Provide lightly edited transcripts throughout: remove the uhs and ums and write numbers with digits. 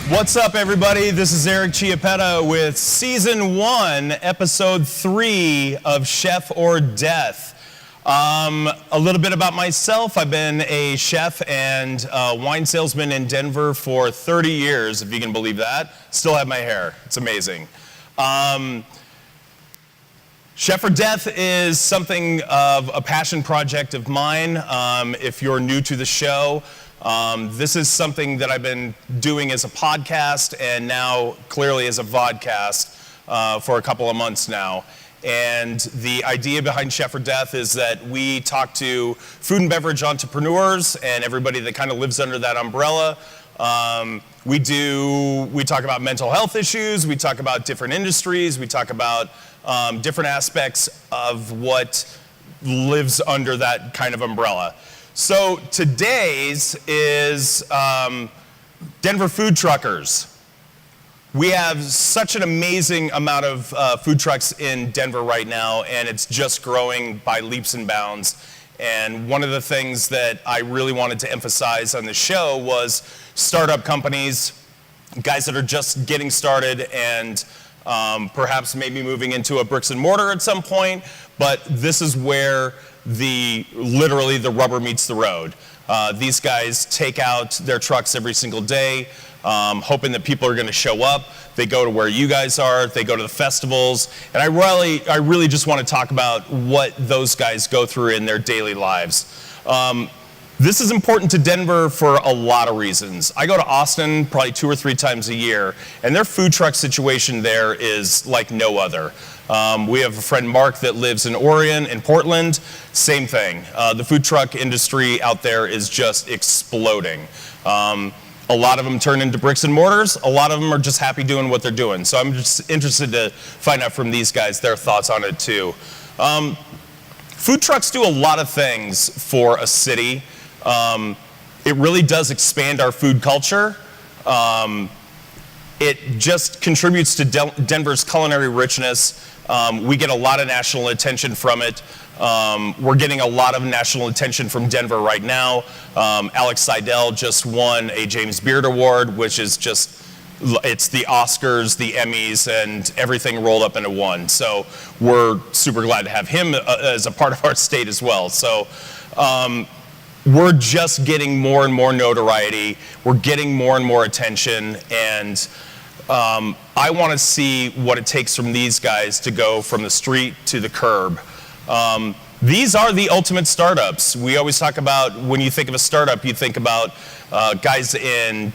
What's up, everybody? This is Eric Chiappetta with Season 1, Episode 3 of Chef or Death. A little bit about myself. I've been a chef and wine salesman in Denver for 30 years, if you can believe that. Still have my hair. It's amazing. Chef or Death is something of a passion project of mine. If you're new to the show, this is something that I've been doing as a podcast and now clearly as a vodcast for a couple of months now. And the idea behind Chef or Death is that we talk to food and beverage entrepreneurs and everybody that kind of lives under that umbrella. We talk about mental health issues, we talk about different industries, we talk about different aspects of what lives under that kind of umbrella. So today's is Denver Food Truckers. We have such an amazing amount of food trucks in Denver right now, and it's just growing by leaps and bounds. And one of the things that I really wanted to emphasize on the show was startup companies, guys that are just getting started and perhaps maybe moving into a bricks and mortar at some point, but this is where literally the rubber meets the road. These guys take out their trucks every single day, hoping that people are going to show up. They go to where you guys are, they go to the festivals, and I really just want to talk about what those guys go through in their daily lives. This is important to Denver for a lot of reasons. I go to Austin probably 2 or 3 times a year, and their food truck situation there is like no other. We have a friend, Mark, that lives in Portland. Same thing. The food truck industry out there is just exploding. A lot of them turn into bricks and mortars. A lot of them are just happy doing what they're doing. So I'm just interested to find out from these guys their thoughts on it too. Food trucks do a lot of things for a city. It really does expand our food culture. It just contributes to Denver's culinary richness. We get a lot of national attention from it. We're getting a lot of national attention from Denver right now. Alex Seidel just won a James Beard Award, which is it's the Oscars, the Emmys, and everything rolled up into one. So we're super glad to have him as a part of our state as well. So we're just getting more and more notoriety. We're getting more and more attention, and I want to see what it takes from these guys to go from the street to the curb. These are the ultimate startups. We always talk about, when you think of a startup, you think about guys in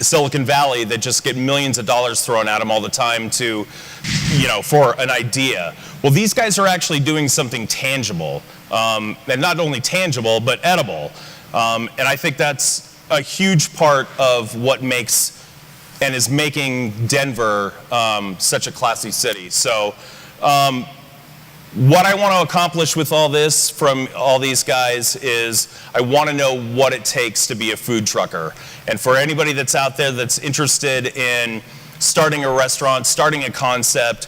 Silicon Valley that just get millions of dollars thrown at them all the time for an idea. Well, these guys are actually doing something tangible, and not only tangible, but edible. And I think that's a huge part of what makes and is making Denver such a classy city. So what I want to accomplish with all this from all these guys is I want to know what it takes to be a food trucker. And for anybody that's out there that's interested in starting a restaurant, starting a concept,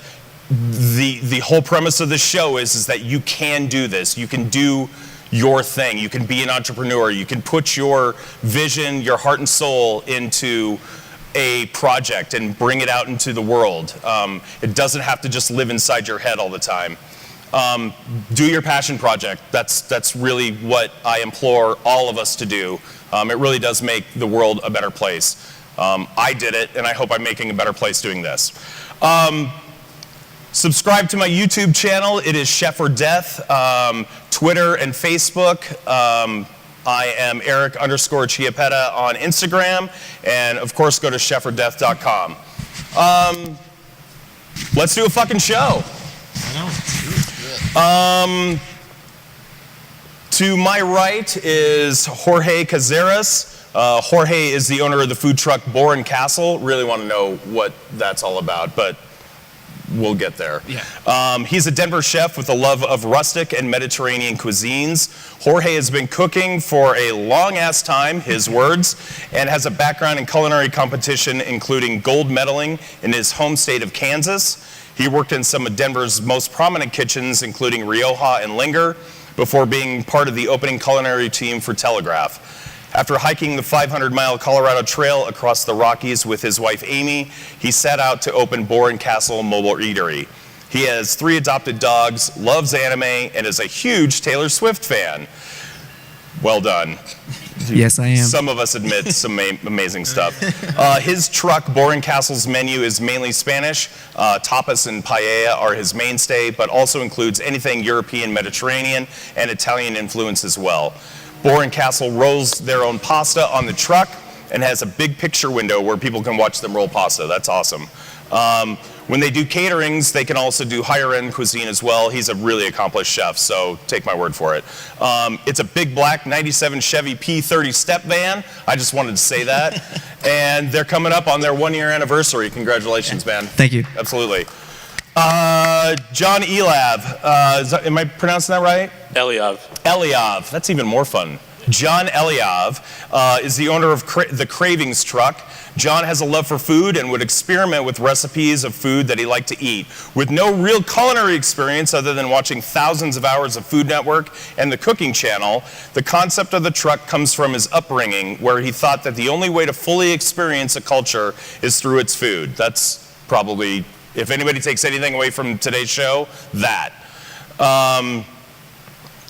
the whole premise of the show is that you can do this. You can do your thing. You can be an entrepreneur. You can put your vision, your heart and soul into a project and bring it out into the world. It doesn't have to just live inside your head all the time. Do your passion project. That's really what I implore all of us to do. It really does make the world a better place. I did it, and I hope I'm making a better place doing this. Subscribe to my YouTube channel. It is Chef or Death. Twitter and Facebook. I am Eric_Chiappetta on Instagram. And of course, go to cheforddeath.com. Let's do a fucking show. To my right is Jorge Cazares. Jorge is the owner of the food truck Boren Castle. Really want to know what that's all about, but we'll get there. Yeah. He's a Denver chef with a love of rustic and Mediterranean cuisines. Jorge has been cooking for a long-ass time, his words, and has a background in culinary competition, including gold medaling in his home state of Kansas. He worked in some of Denver's most prominent kitchens, including Rioja and Linger, before being part of the opening culinary team for Telegraph. After hiking the 500-mile Colorado Trail across the Rockies with his wife Amy, he set out to open Boren Castle Mobile Eatery. He has 3 adopted dogs, loves anime, and is a huge Taylor Swift fan. Well done. Yes, I am. Some of us admit some amazing stuff. His truck, Boren Castle's menu is mainly Spanish. Tapas and paella are his mainstay, but also includes anything European, Mediterranean, and Italian influence as well. Boren Castle rolls their own pasta on the truck and has a big picture window where people can watch them roll pasta. That's awesome. When they do caterings, they can also do higher-end cuisine as well. He's a really accomplished chef, so take my word for it. It's a big black 97 Chevy P30 step van. I just wanted to say that. And they're coming up on their 1-year anniversary. Congratulations, man. Thank you. Absolutely. John Eliav. Am I pronouncing that right? Eliav. Eliav. That's even more fun. John Eliav is the owner of the Cravings truck. John has a love for food and would experiment with recipes of food that he liked to eat. With no real culinary experience other than watching thousands of hours of Food Network and the Cooking Channel, the concept of the truck comes from his upbringing, where he thought that the only way to fully experience a culture is through its food. That's probably, if anybody takes anything away from today's show, that.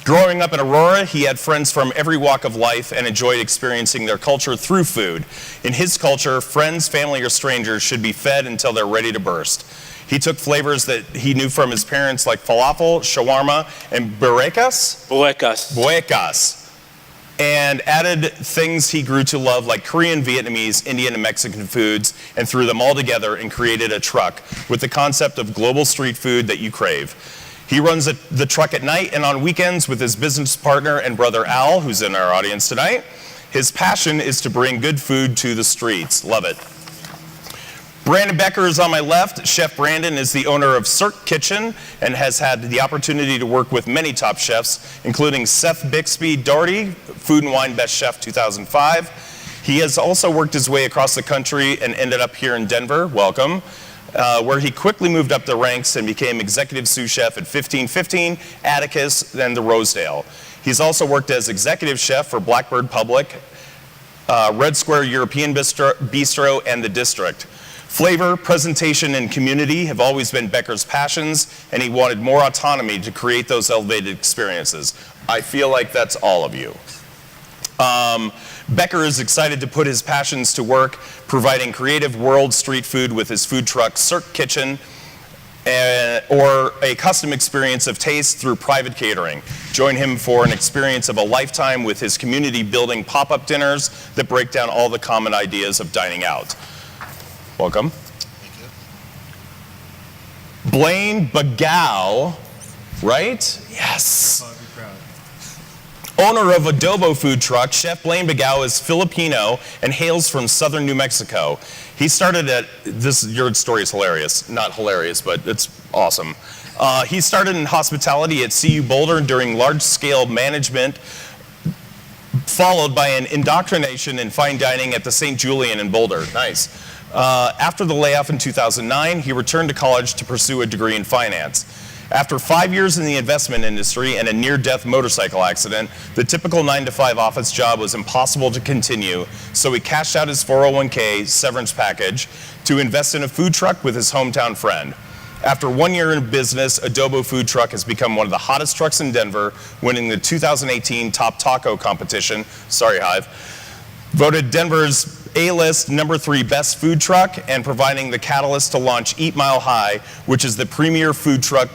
Growing up in Aurora, he had friends from every walk of life and enjoyed experiencing their culture through food. In his culture, friends, family, or strangers should be fed until they're ready to burst. He took flavors that he knew from his parents like falafel, shawarma, and buekas, and added things he grew to love like Korean, Vietnamese, Indian, and Mexican foods, and threw them all together and created a truck with the concept of global street food that you crave. He runs the truck at night and on weekends with his business partner and brother Al, who's in our audience tonight. His passion is to bring good food to the streets. Love it. Brandon Becker is on my left. Chef Brandon is the owner of Cirque Kitchen and has had the opportunity to work with many top chefs, including Seth Bixby Doherty, Food and Wine Best Chef 2005. He has also worked his way across the country and ended up here in Denver. Welcome. Where he quickly moved up the ranks and became executive sous chef at 1515, Atticus, and the Rosedale. He's also worked as executive chef for Blackbird Public, Red Square European Bistro, and The District. Flavor, presentation, and community have always been Becker's passions, and he wanted more autonomy to create those elevated experiences. I feel like that's all of you. Becker is excited to put his passions to work, providing creative world street food with his food truck, Cirque Kitchen, or a custom experience of taste through private catering. Join him for an experience of a lifetime with his community-building pop-up dinners that break down all the common ideas of dining out. Welcome. Thank you. Blaine Bagao, right? Yes. Owner of Adobo food truck, Chef Blaine Bagao is Filipino and hails from southern New Mexico. He started at, your story is hilarious. Not hilarious, but it's awesome. He started in hospitality at CU Boulder during large-scale management, followed by an indoctrination in fine dining at the St. Julian in Boulder. Nice. After the layoff in 2009, he returned to college to pursue a degree in finance. After 5 years in the investment industry and a near-death motorcycle accident, the typical 9-to-5 office job was impossible to continue, so he cashed out his 401k severance package to invest in a food truck with his hometown friend. After 1 year in business, Adobo Food Truck has become one of the hottest trucks in Denver, winning the 2018 Top Taco competition, sorry Hive, voted Denver's A-list #3 best food truck, and providing the catalyst to launch Eat Mile High, which is the premier food truck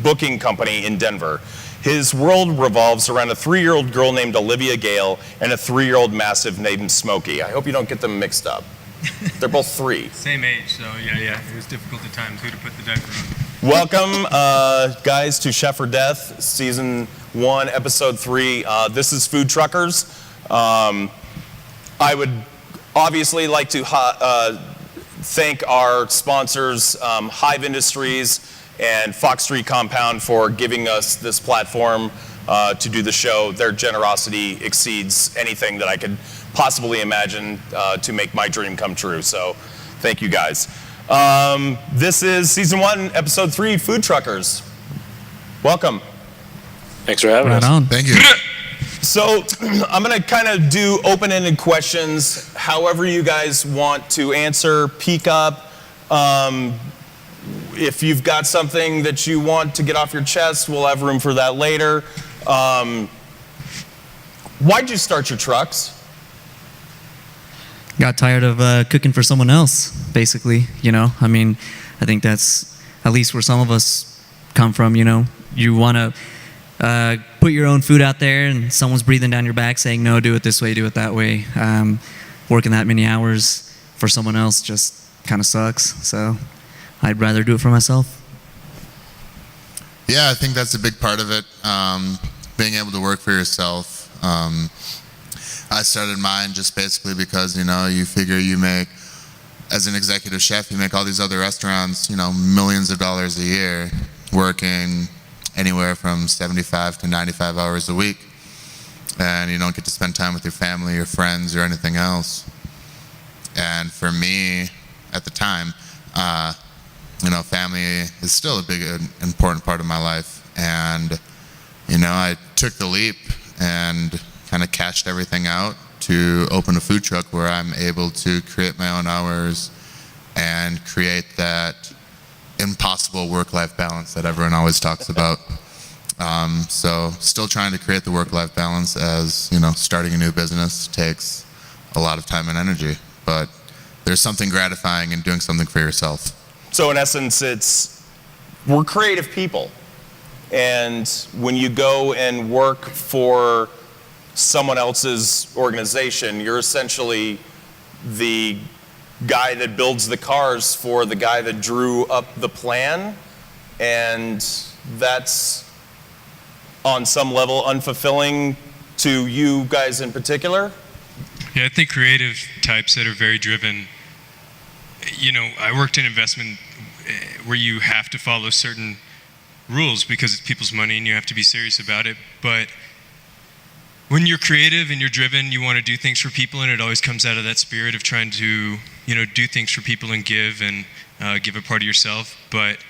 booking company in Denver. His world revolves around a 3-year-old girl named Olivia Gale and a 3-year-old mastiff named Smokey. I hope you don't get them mixed up. They're both 3. Same age, so yeah, it was difficult at times who to put the diaper on. Welcome, guys, to Chef or Death, Season 1, Episode 3. This is Food Truckers. I would obviously like to thank our sponsors, Hive Industries and Fox Street Compound, for giving us this platform to do the show. Their generosity exceeds anything that I could possibly imagine to make my dream come true. So thank you guys. This is Season 1, Episode 3, Food Truckers. Welcome. Thanks for having us. Right on. Thank you. So I'm going to kind of do open-ended questions, however you guys want to answer, peek up. If you've got something that you want to get off your chest, we'll have room for that later. Why'd you start your trucks? Got tired of cooking for someone else, basically, I mean, I think that's at least where some of us come from, You want to put your own food out there and someone's breathing down your back saying, no, do it this way, do it that way. Working that many hours for someone else just kind of sucks, so I'd rather do it for myself. Yeah, I think that's a big part of it, being able to work for yourself. I started mine just basically because, you figure you make, as an executive chef, you make all these other restaurants, millions of dollars a year, working anywhere from 75 to 95 hours a week. And you don't get to spend time with your family, your friends, or anything else. And for me, at the time, family is still a big, important part of my life. And, I took the leap and kind of cashed everything out to open a food truck where I'm able to create my own hours and create that impossible work-life balance that everyone always talks about. So still trying to create the work-life balance, as, starting a new business takes a lot of time and energy, but there's something gratifying in doing something for yourself. So in essence, we're creative people. And when you go and work for someone else's organization, you're essentially the guy that builds the cars for the guy that drew up the plan. And that's on some level unfulfilling to you guys in particular? Yeah, I think creative types that are very driven, I worked in investment where you have to follow certain rules because it's people's money and you have to be serious about it. But when you're creative and you're driven, you want to do things for people, and it always comes out of that spirit of trying to, do things for people and give a part of yourself. But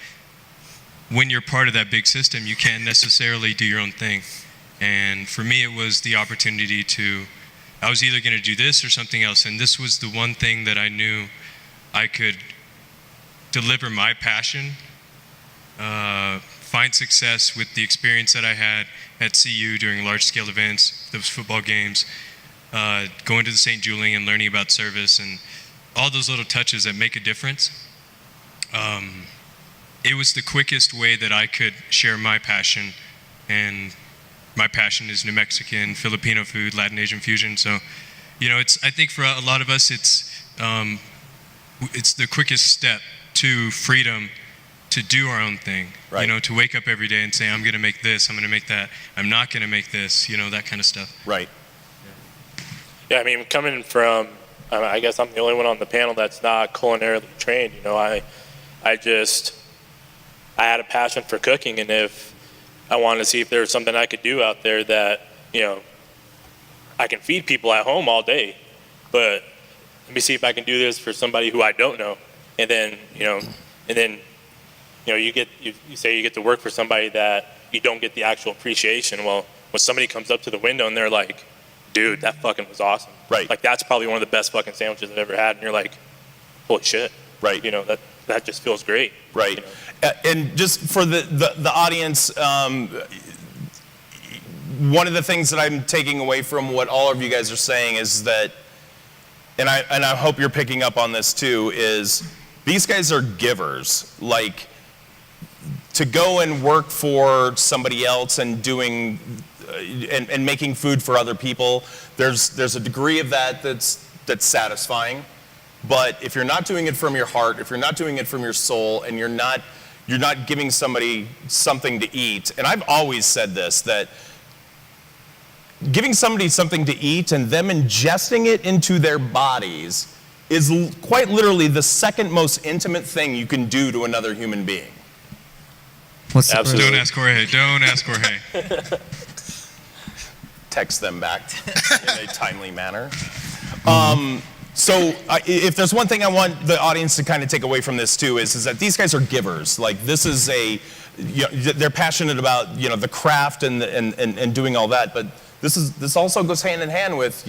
when you're part of that big system, you can't necessarily do your own thing. And for me, it was the opportunity I was either going to do this or something else. And this was the one thing that I knew I could deliver my passion, find success with the experience that I had at CU during large-scale events, those football games, going to the St. Julian and learning about service and all those little touches that make a difference. It was the quickest way that I could share my passion, and my passion is New Mexican, Filipino food, Latin Asian fusion. So, I think for a lot of us, it's the quickest step to freedom to do our own thing. Right. To wake up every day and say, I'm going to make this, I'm going to make that, I'm not going to make this, that kind of stuff. Right. Yeah, I mean, coming from, I guess I'm the only one on the panel that's not culinarily trained. I had a passion for cooking, and if I wanted to see if there was something I could do out there that, I can feed people at home all day, but let me see if I can do this for somebody who I don't know. And then, you say you get to work for somebody that you don't get the actual appreciation. Well, when somebody comes up to the window and they're like, dude, that fucking was awesome. Right. Like, that's probably one of the best fucking sandwiches I've ever had. And you're like, holy shit. Right. That just feels great. Right. And just for the audience, one of the things that I'm taking away from what all of you guys are saying is that, and I hope you're picking up on this too, is these guys are givers. Like, to go and work for somebody else and doing and making food for other people, there's a degree of that's satisfying. But if you're not doing it from your heart, if you're not doing it from your soul, and you're not giving somebody something to eat, and I've always said this, that giving somebody something to eat and them ingesting it into their bodies is quite literally the second most intimate thing you can do to another human being. What's the Absolutely. Don't ask Jorge. Don't ask Jorge. Text them back in a timely manner. So if there's one thing I want the audience to kind of take away from this too is that these guys are givers. Like, this is they're passionate about the craft and doing all that, but this also goes hand in hand with,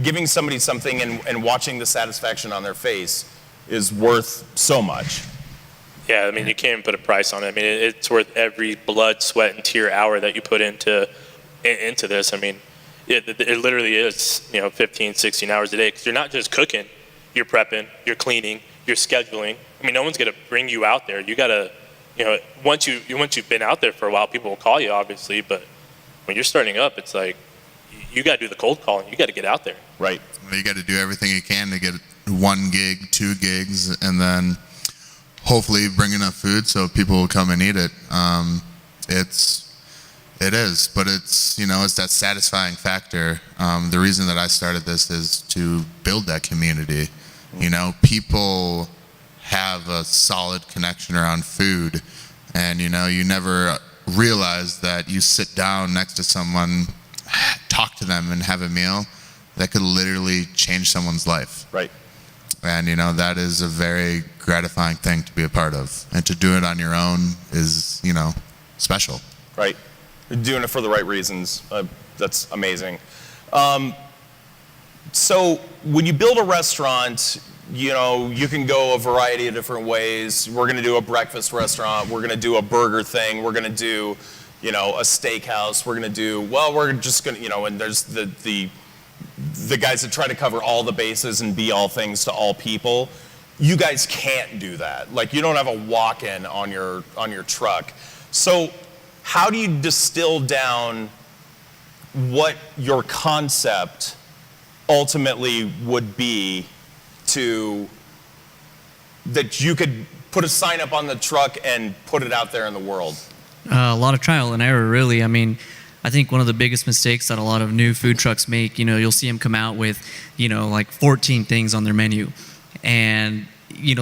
giving somebody something and watching the satisfaction on their face is worth so much. Yeah, I mean, you can't even put a price on it. I mean, it's worth every blood, sweat, and tear hour that you put into this. I mean, it literally is, 15, 16 hours a day, because you're not just cooking, you're prepping, you're cleaning, you're scheduling. I mean, no one's going to bring you out there. You got to, once you've been out there for a while, people will call you, obviously, but when you're starting up, it's like, you got to do the cold calling. You got to get out there. Right. You got to do everything you can to get 1 gig, 2 gigs, and then hopefully bring enough food so people will come and eat it. It is, but it's that satisfying factor. The reason that I started this is to build that community. People have a solid connection around food, and you never realize that you sit down next to someone, talk to them, and have a meal that could literally change someone's life. Right. And that is a very gratifying thing to be a part of, and to do it on your own is special. Right. You're doing it for the right reasons. That's amazing. So when you build a restaurant, you can go a variety of different ways. We're going to do a breakfast restaurant. We're going to do a burger thing. We're going to do, a steakhouse. We're going to do, we're just going to, and there's the guys that try to cover all the bases and be all things to all people. You guys can't do that. Like, you don't have a walk-in on your truck. So how do you distill down what your concept ultimately would be that you could put a sign up on the truck and put it out there in the world? A lot of trial and error, really. I mean, I think one of the biggest mistakes that a lot of new food trucks make, you'll see them come out with, like 14 things on their menu. And,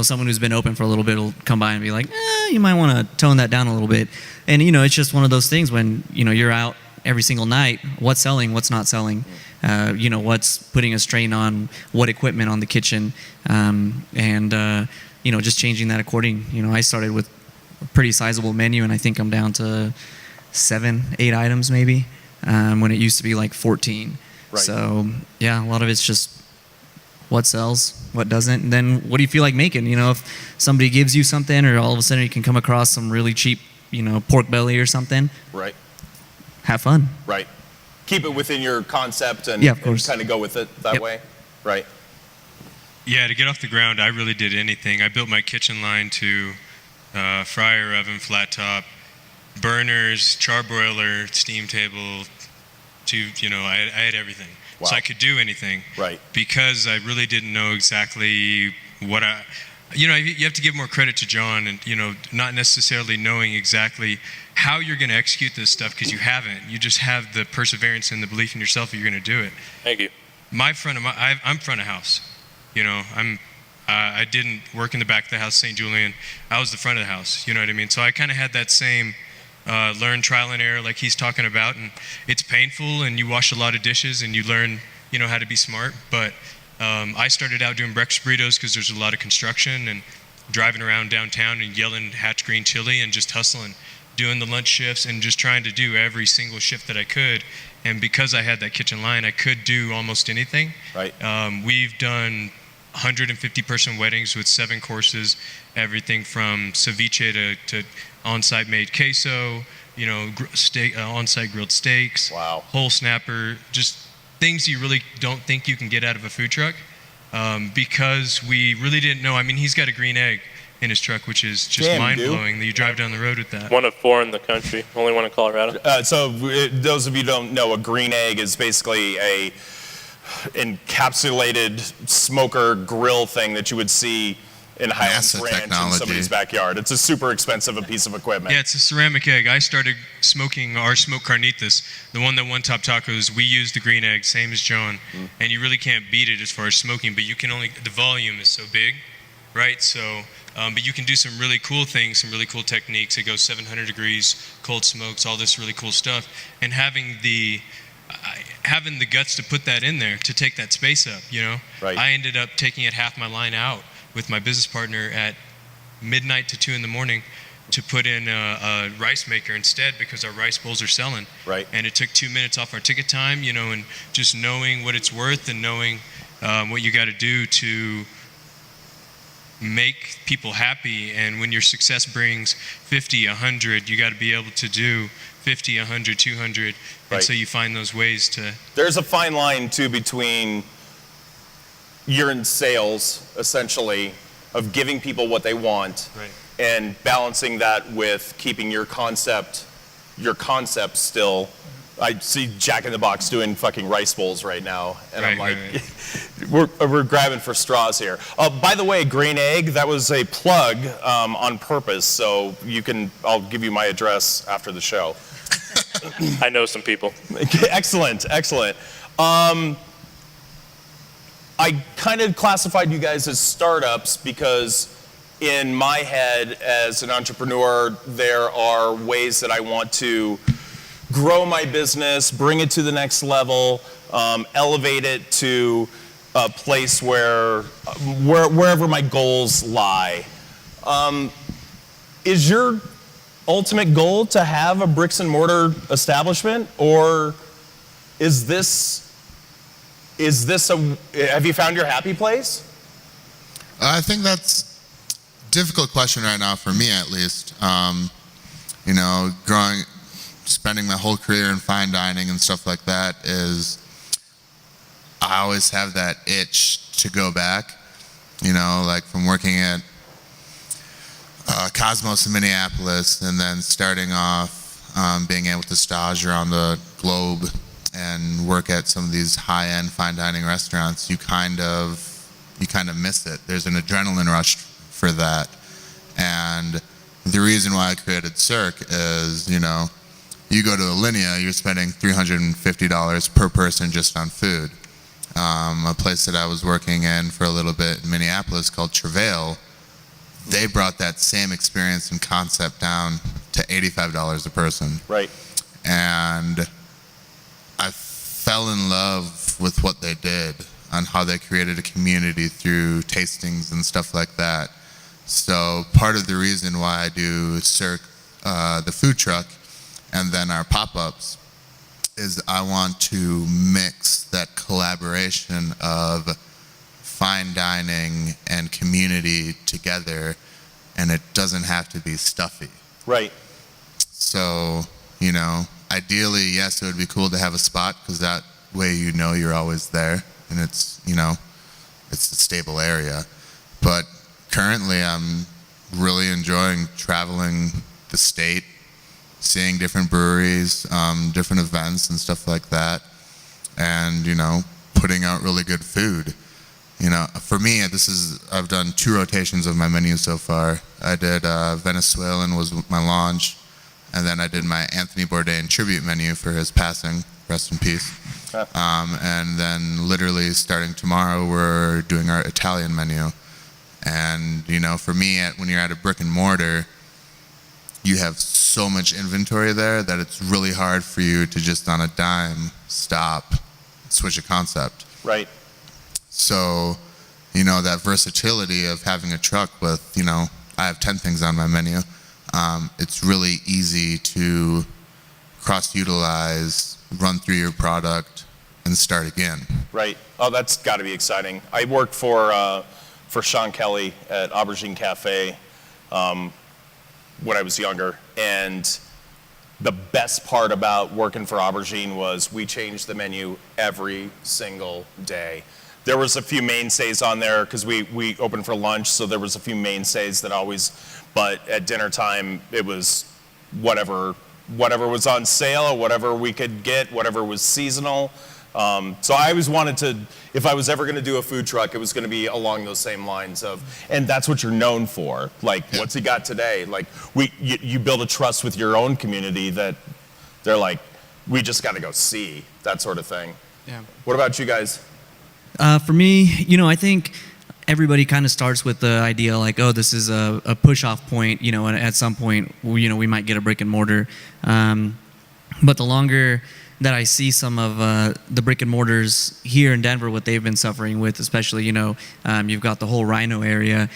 someone who's been open for a little bit will come by and be like, you might want to tone that down a little bit. And, it's just one of those things when, you're out every single night, what's selling, what's not selling, what's putting a strain on what equipment on the kitchen, and just changing that according. I started with a pretty sizable menu, and I think I'm down to 7, 8 items maybe, when it used to be like 14. Right. So yeah, a lot of it's just what sells, what doesn't, and then what do you feel like making? If somebody gives you something, or all of a sudden you can come across some really cheap, pork belly or something. Right. Have fun. Right. Keep it within your concept and, Yeah, of course. kind of go with it that Yep. way. Right. Yeah, to get off the ground, I really did anything. I built my kitchen line to fryer, oven, flat top, burners, charbroiler, steam table. I had everything. Wow. So I could do anything. Right. Because I really didn't know exactly what you have to give more credit to John, and not necessarily knowing exactly how you're going to execute this stuff, because you haven't. You just have the perseverance and the belief in yourself that you're going to do it. Thank you. I'm front of house. I didn't work in the back of the house, St. Julian. I was the front of the house. You know what I mean? So I kind of had that same learn trial and error, like he's talking about, and it's painful, and you wash a lot of dishes, and you learn, how to be smart. But I started out doing breakfast burritos because there's a lot of construction, and driving around downtown and yelling Hatch Green Chili and just hustling, doing the lunch shifts and just trying to do every single shift that I could. And because I had that kitchen line, I could do almost anything. Right. We've done 150-person weddings with 7 courses, everything from ceviche to on-site made queso, on-site grilled steaks, Wow. whole snapper, just things you really don't think you can get out of a food truck, because we really didn't know. I mean, he's got a green egg in his truck, which is just Damn, you do? mind-blowing that you drive down the road with that. One of 4 in the country, only one in Colorado. Those of you who don't know, a green egg is basically a encapsulated smoker grill thing that you would see in Highlands NASA Ranch in technology. somebody's backyard. It's a super expensive piece of equipment. Yeah, it's a ceramic egg. I started smoking our smoked carnitas, the one that won Top Tacos. We used the green egg, same as John, and you really can't beat it as far as smoking, but the volume is so big, right? So, but you can do some really cool things, some really cool techniques. It goes 700 degrees, cold smokes, all this really cool stuff, and having the guts to put that in there, to take that space up, Right. I ended up taking it half my line out with my business partner at midnight to 2 in the morning, to put in a rice maker instead because our rice bowls are selling. Right. And it took 2 minutes off our ticket time, and just knowing what it's worth and knowing what you got to do to make people happy. And when your success brings 50, 100, you got to be able to do 50, 100, 200. Right. And so you find those ways to. There's a fine line too between you're in sales essentially of giving people what they want, Right. and balancing that with keeping your concept still. I see Jack in the Box doing fucking rice bowls right now, and I'm like, Right. we're grabbing for straws here. By the way, Green Egg, that was a plug on purpose, so I'll give you my address after the show. I know some people. Excellent. I kind of classified you guys as startups because in my head as an entrepreneur, there are ways that I want to grow my business, bring it to the next level, elevate it to a place wherever my goals lie. Is your ultimate goal to have a bricks and mortar establishment, or have you found your happy place? I think that's a difficult question right now for me, at least. Spending my whole career in fine dining and stuff like that I always have that itch to go back. Like from working at Cosmos in Minneapolis and then starting off being able to stage around the globe and work at some of these high-end fine dining restaurants, you kind of miss it. There's an adrenaline rush for that. And the reason why I created Cirque is, you go to Alinea, you're spending $350 per person just on food. A place that I was working in for a little bit in Minneapolis called Travail, they brought that same experience and concept down to $85 a person. Right. And I fell in love with what they did on how they created a community through tastings and stuff like that. So part of the reason why I do Cirque, the food truck, and then our pop-ups is I want to mix that collaboration of fine dining and community together, and it doesn't have to be stuffy. Right. So, ideally, yes, it would be cool to have a spot because that way you're always there and it's a stable area. But currently I'm really enjoying traveling the state, seeing different breweries, different events and stuff like that, and putting out really good food. For me, I've done 2 rotations of my menu so far. I did Venezuelan was my launch, and then I did my Anthony Bourdain tribute menu for his passing, rest in peace. And then literally starting tomorrow, we're doing our Italian menu. And for me, when you're at a brick and mortar, you have so much inventory there that it's really hard for you to just on a dime stop, switch a concept. Right. So, that versatility of having a truck with, I have 10 things on my menu. It's really easy to cross-utilize, run through your product, and start again. Right. Oh, that's got to be exciting. I worked for Sean Kelly at Aubergine Cafe when I was younger, and the best part about working for Aubergine was we changed the menu every single day. There was a few mainstays on there because we opened for lunch, so there was a few mainstays that but at dinner time it was whatever was on sale or whatever we could get, whatever was seasonal. So I always wanted to, if I was ever going to do a food truck, it was going to be along those same lines and that's what you're known for. Like, what's he got today? Like, you build a trust with your own community that they're like, we just got to go see, that sort of thing. Yeah. What about you guys? For me, I think everybody kind of starts with the idea like, oh, this is a push-off point, and at some point, we might get a brick and mortar. But the longer that I see some of the brick and mortars here in Denver, what they've been suffering with, especially, you've got the whole Rhino area,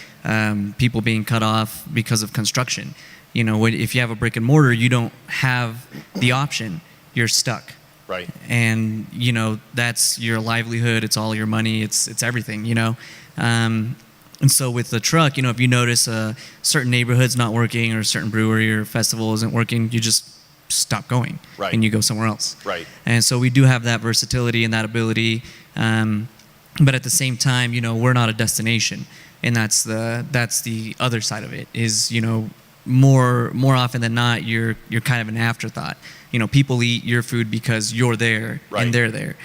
people being cut off because of construction. You know, if you have a brick and mortar, you don't have the option. You're stuck. Right. And you know, that's your livelihood. It's all your money. It's everything. You know. And so with the truck, you know, if you notice a certain neighborhood's not working or a certain brewery or festival isn't working, you just stop going. Right. And you go somewhere else. Right. And so we do have that versatility and that ability. But at the same time, you know, we're not a destination. And that's the other side of it is, you know, more often than not, you're kind of an afterthought. You know, people eat your food because you're there Right. and they're there.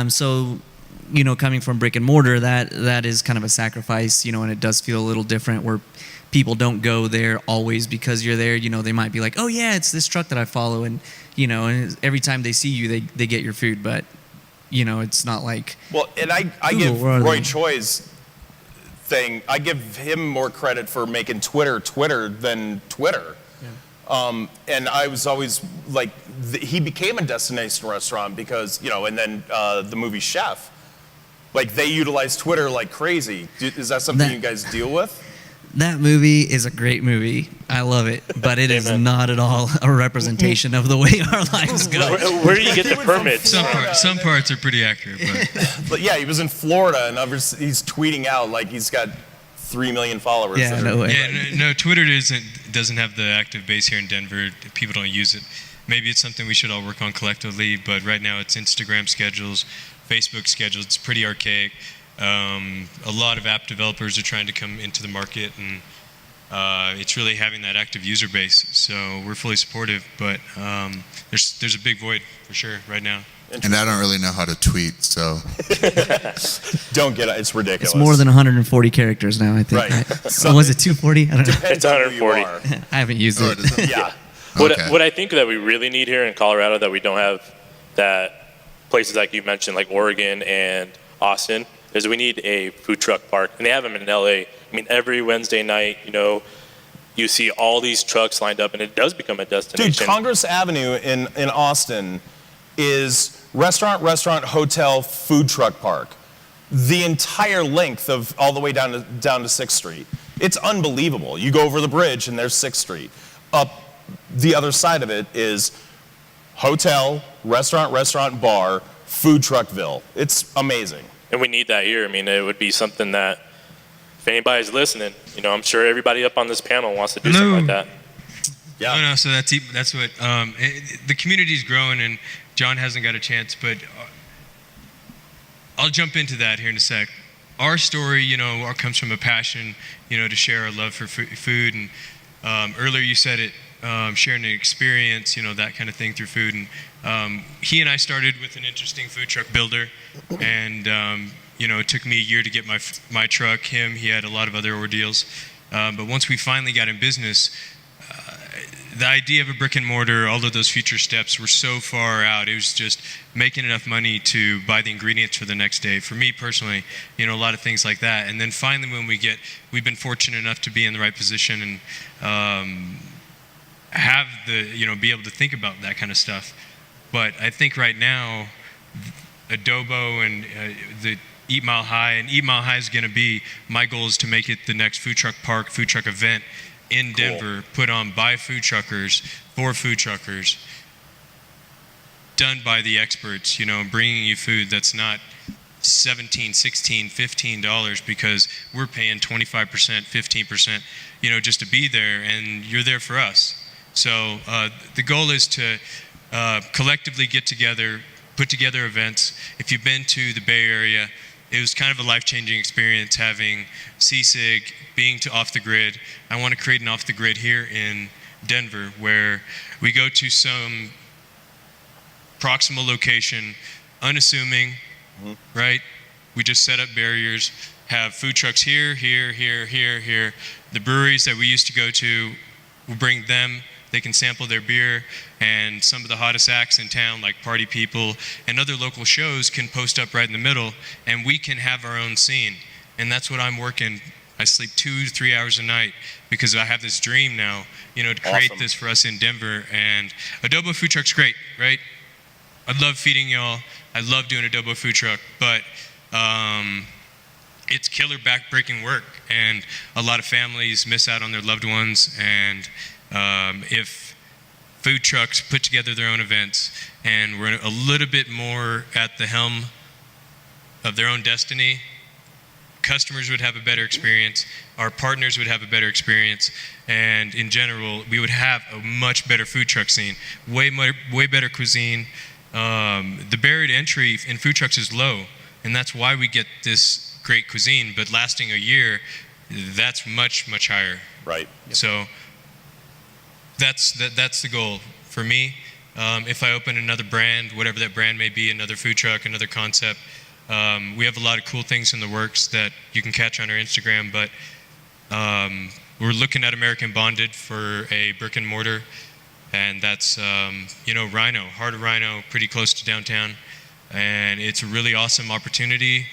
So, you know, coming from brick and mortar, that is kind of a sacrifice, you know, and it does feel a little different where people don't go there always because you're there. You know, they might be like, oh yeah, it's this truck that I follow, and you know, and every time they see you, they get your food, but you know, it's not like. Well, and I Ooh, give where are Roy they? Choi's thing, I give him more credit for making Twitter than Twitter. And I was always like, he became a destination restaurant because, you know, and then the movie Chef, like they utilize Twitter like crazy. Is that something That- you guys deal with? That movie is a great movie. I love it, but it is Amen. not at all a representation of the way our lives go. Where do you get the He went from permits? Some parts are pretty accurate, but But yeah, he was in Florida and he's tweeting out like he's got 3 million followers. Yeah, that are- no way. yeah, no, Twitter doesn't have the active base here in Denver. People don't use it. Maybe it's something we should all work on collectively, but right now it's Instagram schedules, Facebook schedules. It's pretty archaic. A lot of app developers are trying to come into the market, and it's really having that active user base. So we're fully supportive, but there's a big void for sure right now. And I don't really know how to tweet, so Don't get it. It's ridiculous. It's more than 140 characters now, I think. Right. So was it 240? I don't know. Depends It's on who you 140. are. I haven't used oh, it. it is- Yeah. Okay. What I think that we really need here in Colorado that we don't have, that places like you mentioned, like Oregon and Austin, is we need a food truck park. And they have them in LA. I mean, every Wednesday night, you know, you see all these trucks lined up, and it does become a Dude, destination. Congress Avenue in Austin is restaurant, hotel, food truck park. The entire length of all the way down to 6th Street. It's unbelievable. You go over the bridge and there's 6th Street. Up the other side of it is hotel, restaurant, bar, food truckville. It's amazing. And we need that here. I mean, it would be something that, if anybody's listening, you know, I'm sure everybody up on this panel wants to do something like that. Yeah. No, so that's what the community's growing, and John hasn't got a chance, but I'll jump into that here in a sec. Our story, you know, comes from a passion, you know, to share our love for food, and earlier you said it, sharing an experience, you know, that kind of thing through food, and he and I started with an interesting food truck builder, and you know, it took me a year to get my truck. He had a lot of other ordeals, but once we finally got in business, the idea of a brick and mortar, all of those future steps were so far out. It was just making enough money to buy the ingredients for the next day. For me personally, you know, a lot of things like that. And then finally, when we've been fortunate enough to be in the right position and have be able to think about that kind of stuff. But I think right now, Adobo and the Eat Mile High, and Eat Mile High is going to be, my goal is to make it the next food truck park, food truck event in Denver, put on by food truckers, for food truckers, done by the experts, you know, bringing you food that's not $17, $16, $15 because we're paying 25%, 15%, you know, just to be there, and you're there for us. So the goal is to collectively get together, put together events. If you've been to the Bay Area, it was kind of a life-changing experience having CSIG, being to Off the Grid. I want to create an Off the Grid here in Denver where we go to some proximal location, unassuming, right? We just set up barriers, have food trucks here. The breweries that we used to go to, we'll bring them. They can sample their beer, and some of the hottest acts in town, like Party People and other local shows, can post up right in the middle, and we can have our own scene. And that's what I'm working. I sleep 2 to 3 hours a night because I have this dream now, you know, to create Awesome. this for us in Denver. And Adobo Food Truck's great, right? I love feeding y'all. I love doing Adobo Food Truck, but it's killer back-breaking work, and a lot of families miss out on their loved ones, and If food trucks put together their own events and were a little bit more at the helm of their own destiny, customers would have a better experience, our partners would have a better experience, and in general, we would have a much better food truck scene, way better cuisine. The barrier to entry in food trucks is low, and that's why we get this great cuisine, but lasting a year, that's much, much higher. Right. So that's the goal for me. If I open another brand, whatever that brand may be, another food truck, another concept, we have a lot of cool things in the works that you can catch on our Instagram, but we're looking at American Bonded for a brick and mortar, and that's, Rhino, Heart of Rhino, pretty close to downtown, and it's a really awesome opportunity.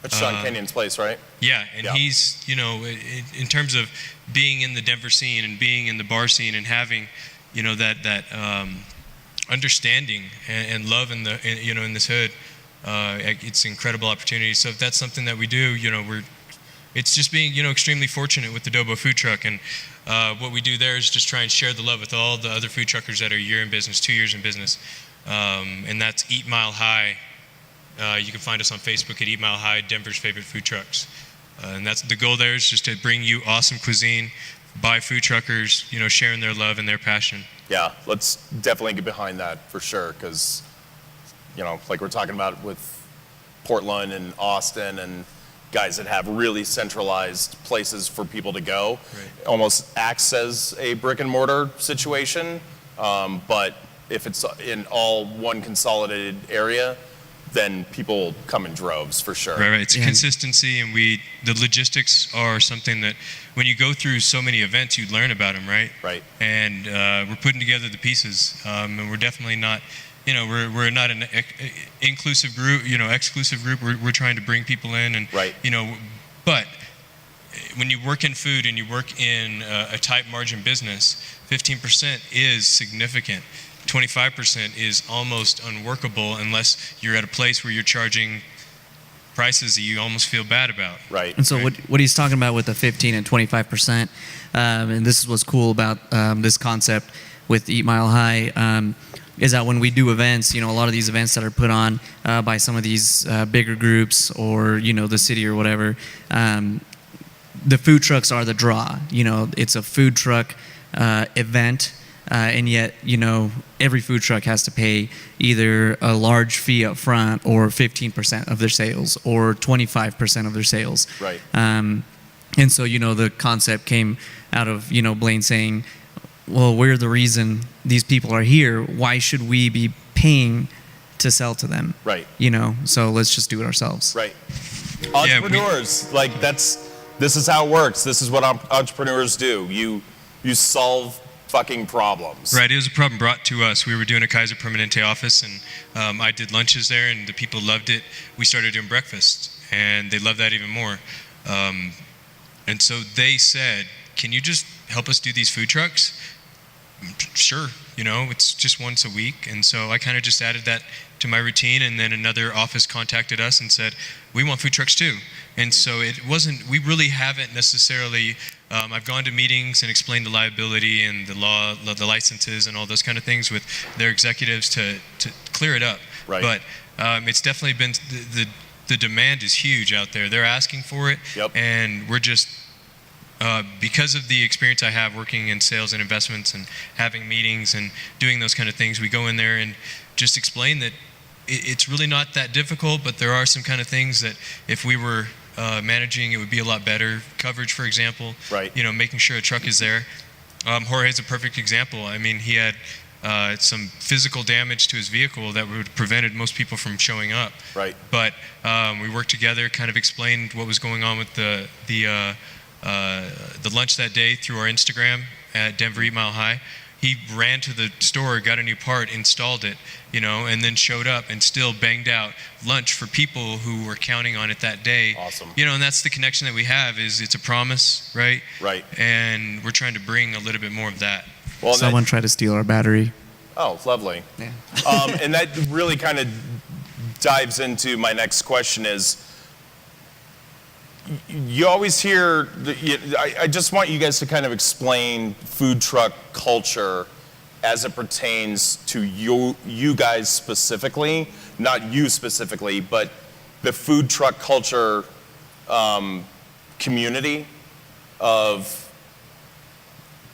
That's Sean Kenyon's place, right? Yeah, and Yeah. he's, in terms of being in the Denver scene and being in the bar scene and having, that understanding and love in this hood, it's an incredible opportunity. So if that's something that we do, it's just being, extremely fortunate with the Dobo food truck. And what we do there is just try and share the love with all the other food truckers that are a year in business, 2 years in business. And that's Eat Mile High. You can find us on Facebook at Eat Mile High, Denver's favorite food trucks. And that's the goal there, is just to bring you awesome cuisine by food truckers, sharing their love and their passion. Yeah, let's definitely get behind that for sure, because, like we're talking about with Portland and Austin and guys that have really centralized places for people to go, Right. almost acts as a brick and mortar situation, but if it's in all one consolidated area, then people come in droves for sure. Right. It's Yeah. consistency, and the logistics are something that when you go through so many events, you learn about them, right? Right. And we're putting together the pieces, and we're definitely not, we're not an inclusive group, exclusive group. We're trying to bring people in, and Right. but when you work in food and you work in a tight margin business, 15% is significant. 25% is almost unworkable unless you're at a place where you're charging prices that you almost feel bad about. Right. And so what he's talking about with the 15 and 25%, and this is what's cool about this concept with Eat Mile High, is that when we do events, a lot of these events that are put on by some of these bigger groups or, the city or whatever, the food trucks are the draw. It's a food truck event. And yet, every food truck has to pay either a large fee up front or 15% of their sales or 25% of their sales. Right. And so, the concept came out of, Blaine saying, well, we're the reason these people are here. Why should we be paying to sell to them? Right. So let's just do it ourselves. Right. Yeah, Entrepreneurs, this is how it works. This is what entrepreneurs do. You solve fucking problems. Right, it was a problem brought to us. We were doing a Kaiser Permanente office, and I did lunches there, and the people loved it. We started doing breakfast, and they loved that even more. And so they said, can you just help us do these food trucks? Sure, it's just once a week. And so I kind of just added that to my routine, and then another office contacted us and said, we want food trucks too. And so we really haven't necessarily, I've gone to meetings and explained the liability and the law, the licenses and all those kind of things with their executives to clear it up. Right. But it's definitely been, the demand is huge out there. They're asking for it. Yep. And we're just, because of the experience I have working in sales and investments and having meetings and doing those kind of things, we go in there and just explain that it's really not that difficult, but there are some kind of things that if we were managing, it would be a lot better. Coverage, for example. Right. Making sure a truck is there. Jorge's a perfect example. I mean, he had some physical damage to his vehicle that would have prevented most people from showing up. Right. But we worked together, kind of explained what was going on with the lunch that day through our Instagram at Denver Eat Mile High. He ran to the store, got a new part, installed it, and then showed up and still banged out lunch for people who were counting on it that day. Awesome. And that's the connection that we have, is it's a promise, right? Right. And we're trying to bring a little bit more of that. Well, Someone tried to steal our battery. oh, lovely. Yeah. And that really kind of dives into my next question is, you always hear, I just want you guys to kind of explain food truck culture as it pertains to you guys specifically, not you specifically, but the food truck culture community of,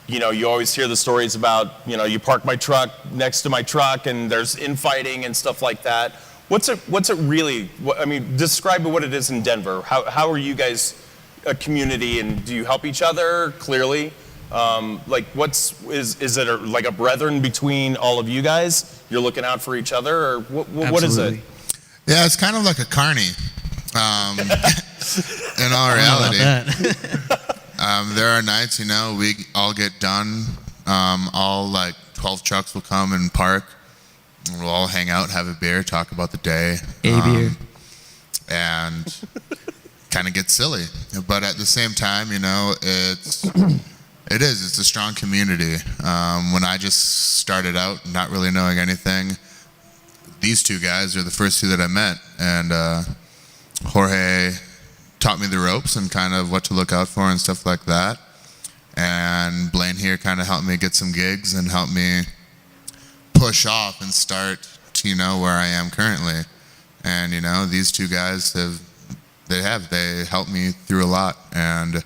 you always hear the stories about, you park my truck next to my truck and there's infighting and stuff like that. What's it really, describe what it is in Denver. How are you guys a community, and do you help each other clearly? Is it like a brethren between all of you guys? You're looking out for each other, or what is it? Yeah, it's kind of like a carny. In all reality, there are nights, we all get done. All like 12 trucks will come and park. And we'll all hang out, have a beer, talk about the day. Beer. And kind of get silly. But at the same time, it's a strong community. When I just started out, not really knowing anything, these two guys are the first two that I met. And Jorge taught me the ropes and kind of what to look out for and stuff like that. And Blaine here kind of helped me get some gigs and helped me push off and start to, where I am currently. And, these two guys they helped me through a lot, and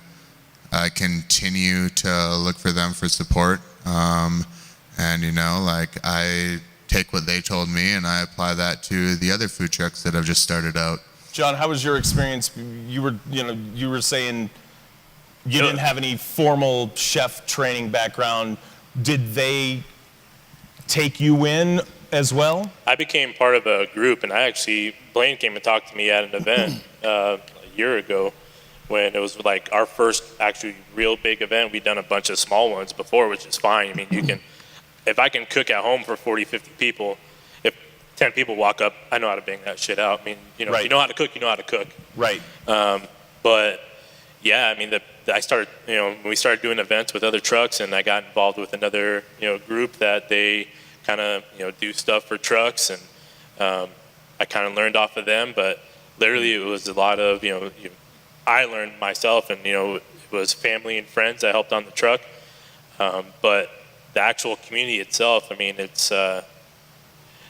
I continue to look for them for support. And, I take what they told me and I apply that to the other food trucks that have just started out. John, how was your experience? You were saying you didn't have any formal chef training background. Did they take you in as well? I became part of a group, and Blaine came and talked to me at an event a year ago when it was like our first actually real big event. We'd done a bunch of small ones before, which is fine. If I can cook at home for 40, 50 people, if 10 people walk up, I know how to bang that shit out. Right. If you know how to cook, you know how to cook. Right. But yeah, I started, when we started doing events with other trucks, and I got involved with another, group that they kind of, do stuff for trucks, and I kind of learned off of them. But literally, it was a lot of, I learned myself, and it was family and friends that helped on the truck. But the actual community itself, it's.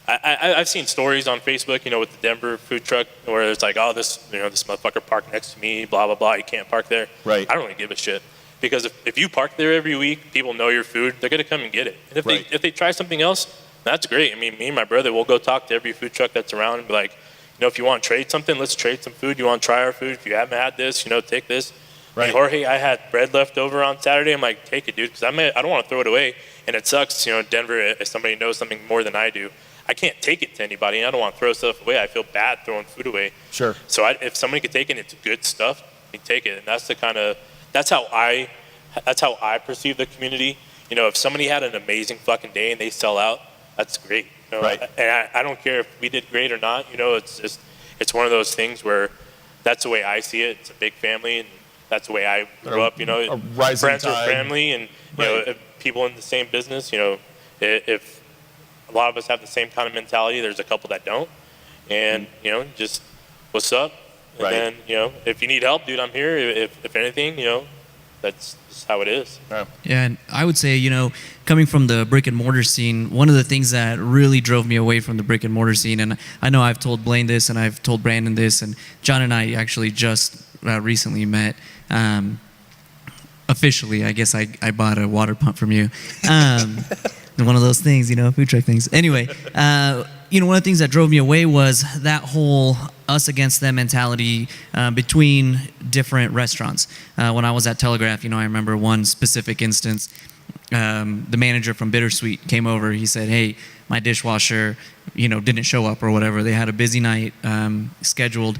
I've seen stories on Facebook, with the Denver food truck where it's like, oh, this motherfucker parked next to me, blah, blah, blah, you can't park there. Right. I don't really give a shit. Because if you park there every week, people know your food, they're going to come and get it. And if they try something else, that's great. Me and my brother, we'll go talk to every food truck that's around and be like, if you want to trade something, let's trade some food. You want to try our food? If you haven't had this, take this. Right. And Jorge, I had bread left over on Saturday. I'm like, take it, dude, because I don't want to throw it away. And it sucks, Denver, if somebody knows something more than I do, I can't take it to anybody, and I don't want to throw stuff away. I feel bad throwing food away. Sure. So if somebody could take it, it's good stuff, you take it. And that's how I perceive the community. If somebody had an amazing fucking day and they sell out, that's great. Right. And I don't care if we did great or not. It's one of those things where that's the way I see it. It's a big family, and that's the way I grew up. A rising friends tide. are family, and if people in the same business. If a lot of us have the same kind of mentality, there's a couple that don't, and just what's up. And Right. then if you need help, dude, I'm here. If anything, that's just how it is. Yeah. Yeah, and I would say, coming from the brick and mortar scene, one of the things that really drove me away from the brick and mortar scene, and I know I've told Blaine this, and I've told Brandon this, and John and I actually just recently met. Officially, I guess I bought a water pump from you. One of those things, food truck things. Anyway, one of the things that drove me away was that whole us against them mentality between different restaurants. When I was at Telegraph, I remember one specific instance. The manager from Bittersweet came over. He said, "Hey, my dishwasher, didn't show up or whatever. They had a busy night scheduled,"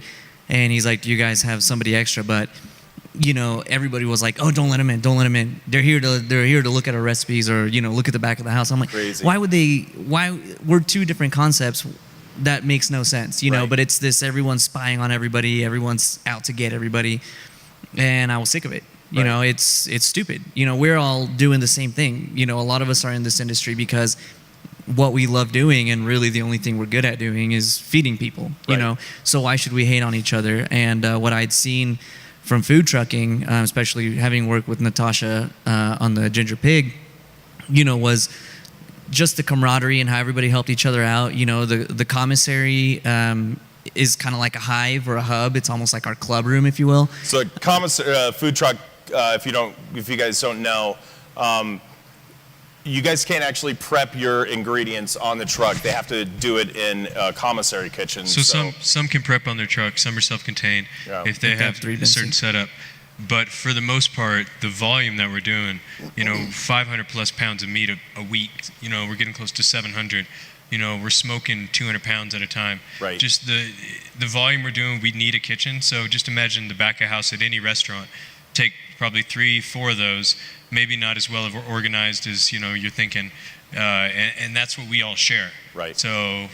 and he's like, "Do you guys have somebody extra?" But everybody was like, "Oh, don't let them in, don't let them in. They're here to look at our recipes or look at the back of the house." I'm like, Crazy. why we're two different concepts. That makes no sense, Right. But it's this everyone's spying on everybody, everyone's out to get everybody, and I was sick of it. Right. It's stupid. We're all doing the same thing. A lot of us are in this industry because what we love doing, and really the only thing we're good at doing is feeding people. Right. So why should we hate on each other? And what I'd seen from food trucking, especially having worked with Natasha on the Ginger Pig, was just the camaraderie and how everybody helped each other out. The commissary is kind of like a hive or a hub. It's almost like our club room, if you will. So food truck, if you guys don't know, you guys can't actually prep your ingredients on the truck. They have to do it in a commissary kitchen. So some can prep on their truck, some are self-contained if they have a certain setup. But for the most part, the volume that we're doing, 500 plus pounds of meat a week, we're getting close to 700. We're smoking 200 pounds at a time. Right. Just the volume we're doing, we need a kitchen. So just imagine the back of house at any restaurant. Take probably 3-4 of those, maybe not as well organized as you're thinking, and that's what we all share. Right. So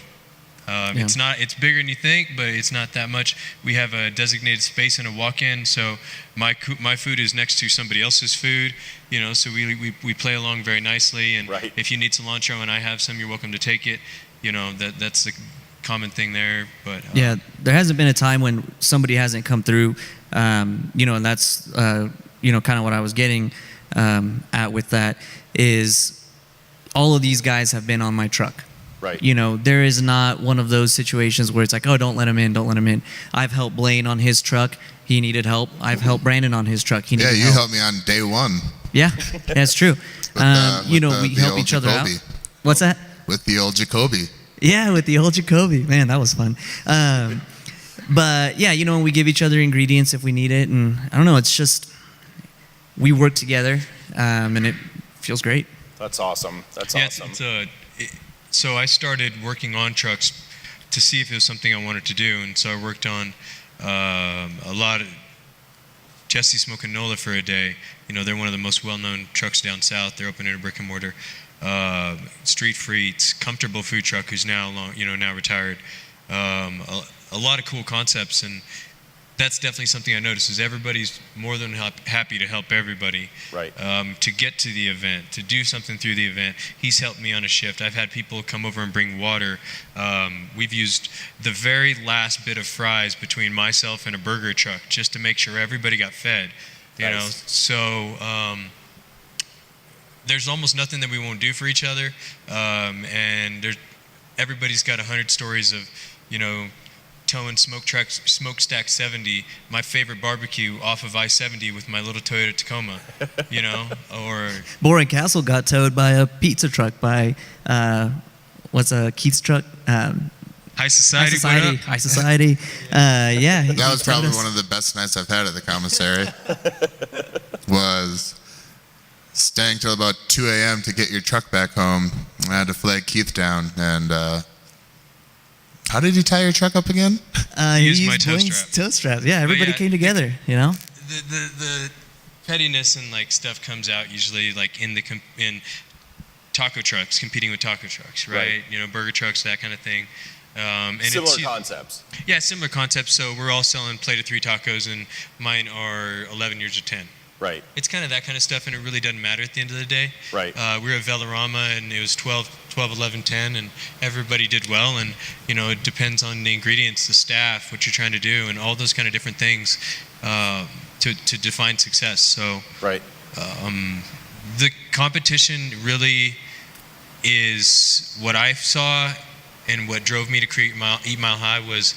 it's bigger than you think, but it's not that much. We have a designated space and a walk-in, so my food is next to somebody else's food, so we play along very nicely. And right. If you need cilantro and I have some, you're welcome to take it. That's the common thing there. But yeah, there hasn't been a time when somebody hasn't come through, and that's kind of what I was getting at with that is all of these guys have been on my truck. Right. There is not one of those situations where it's like, oh, don't let him in, don't let him in. I've helped Blaine on his truck. He needed help. I've helped Brandon on his truck. He needed help. Yeah, you helped me on day one. Yeah, that's true. We help each other out. What's that? With the old Jacoby. Yeah, with the old Jacoby. Man, that was fun. But yeah, we give each other ingredients if we need it. And I don't know, it's just, we work together and it feels great. That's awesome. That's awesome. So I started working on trucks to see if it was something I wanted to do. And so I worked on a lot of Jesse Smokin' Nola for a day. They're one of the most well-known trucks down south. They're opening a brick and mortar. Street Freets, Comfortable Food Truck, who's now now retired. A lot of cool concepts, and that's definitely something I noticed is everybody's more than happy to help everybody. Right. To get to the event, to do something through the event. He's helped me on a shift. I've had people come over and bring water. We've used the very last bit of fries between myself and a burger truck just to make sure everybody got fed. Nice. So there's almost nothing that we won't do for each other, and everybody's got 100 stories of towing smokestack 70, my favorite barbecue off of I-70 with my little Toyota Tacoma, or Boring Castle got towed by a pizza truck by Keith's truck. High Society. High Society. Yeah. That was probably one of the best nights I've had at the commissary. Was staying till about 2 a.m. to get your truck back home. I had to flag Keith down, and how did you tie your truck up again? He used my toe straps. Yeah, everybody came together. The pettiness and stuff comes out usually in taco trucks, competing with taco trucks, right? Burger trucks, that kind of thing. And similar concepts. Yeah, similar concepts. So we're all selling plate of 3 tacos, and mine are 11 years or 10. Right. It's kind of that kind of stuff, and it really doesn't matter at the end of the day. Right. We were at Velarama, and it was 12, 11, 10, and everybody did well. And, it depends on the ingredients, the staff, what you're trying to do, and all those kind of different things to define success. So right. The competition really is what I saw, and what drove me to create Eat Mile High was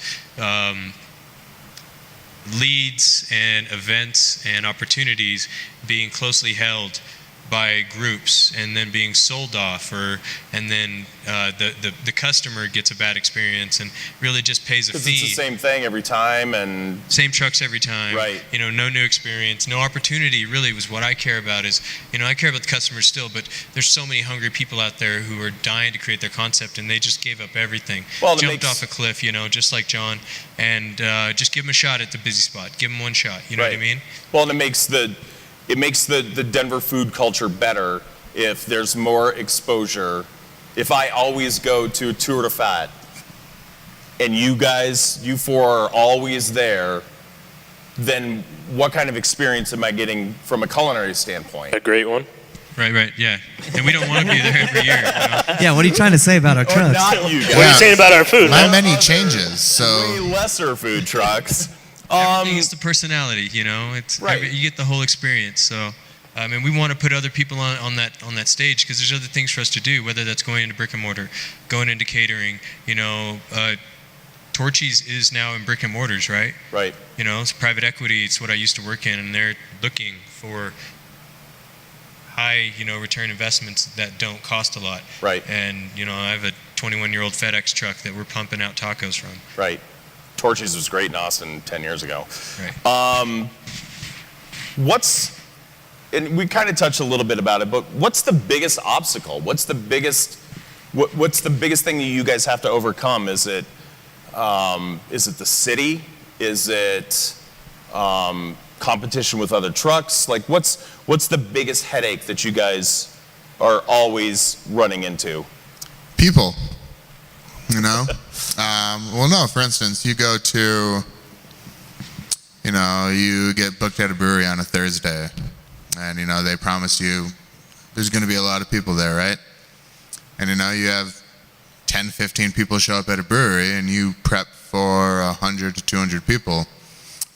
leads and events and opportunities being closely held by groups and then being sold off, and then the customer gets a bad experience and really just pays a fee. It's the same thing every time, and same trucks every time. Right. No new experience, no opportunity. Really, was what I care about. Is I care about the customers still, but there's so many hungry people out there who are dying to create their concept, and they just gave up everything. Well, jumped off a cliff, just like John, and just give them a shot at the busy spot. Give them one shot. You know what I mean? Well, and it makes the Denver food culture better if there's more exposure. If I always go to Tour de Fat and you 4 are always there, then what kind of experience am I getting from a culinary standpoint? A great one. Right, yeah. And we don't want to be there every year. Yeah, what are you trying to say about our trucks? Not you guys. What are you saying about our food? My menu changes, so Way lesser food trucks Everything is the personality, you know. It's Right. you get the whole experience. So, and we want to put other people on that stage because there's other things for us to do. Whether that's going into brick and mortar, going into catering. You know, Torchy's is now in brick and mortars, right? Right. You know, it's private equity. It's what I used to work in, and they're looking for high, return investments that don't cost a lot. Right. And I have a 21-year-old FedEx truck that we're pumping out tacos from. Right. Torchy's was great in Austin 10 years ago. Right. And we kind of touched a little bit about it, but what's the biggest obstacle? What's the biggest thing that you guys have to overcome? Is it the city? Is it competition with other trucks? Like, what's the biggest headache that you guys are always running into? People, well, no, for instance, you go to, you get booked at a brewery on a Thursday, and, they promise you there's going to be a lot of people there, right? And, you have 10, 15 people show up at a brewery, and you prep for 100 to 200 people,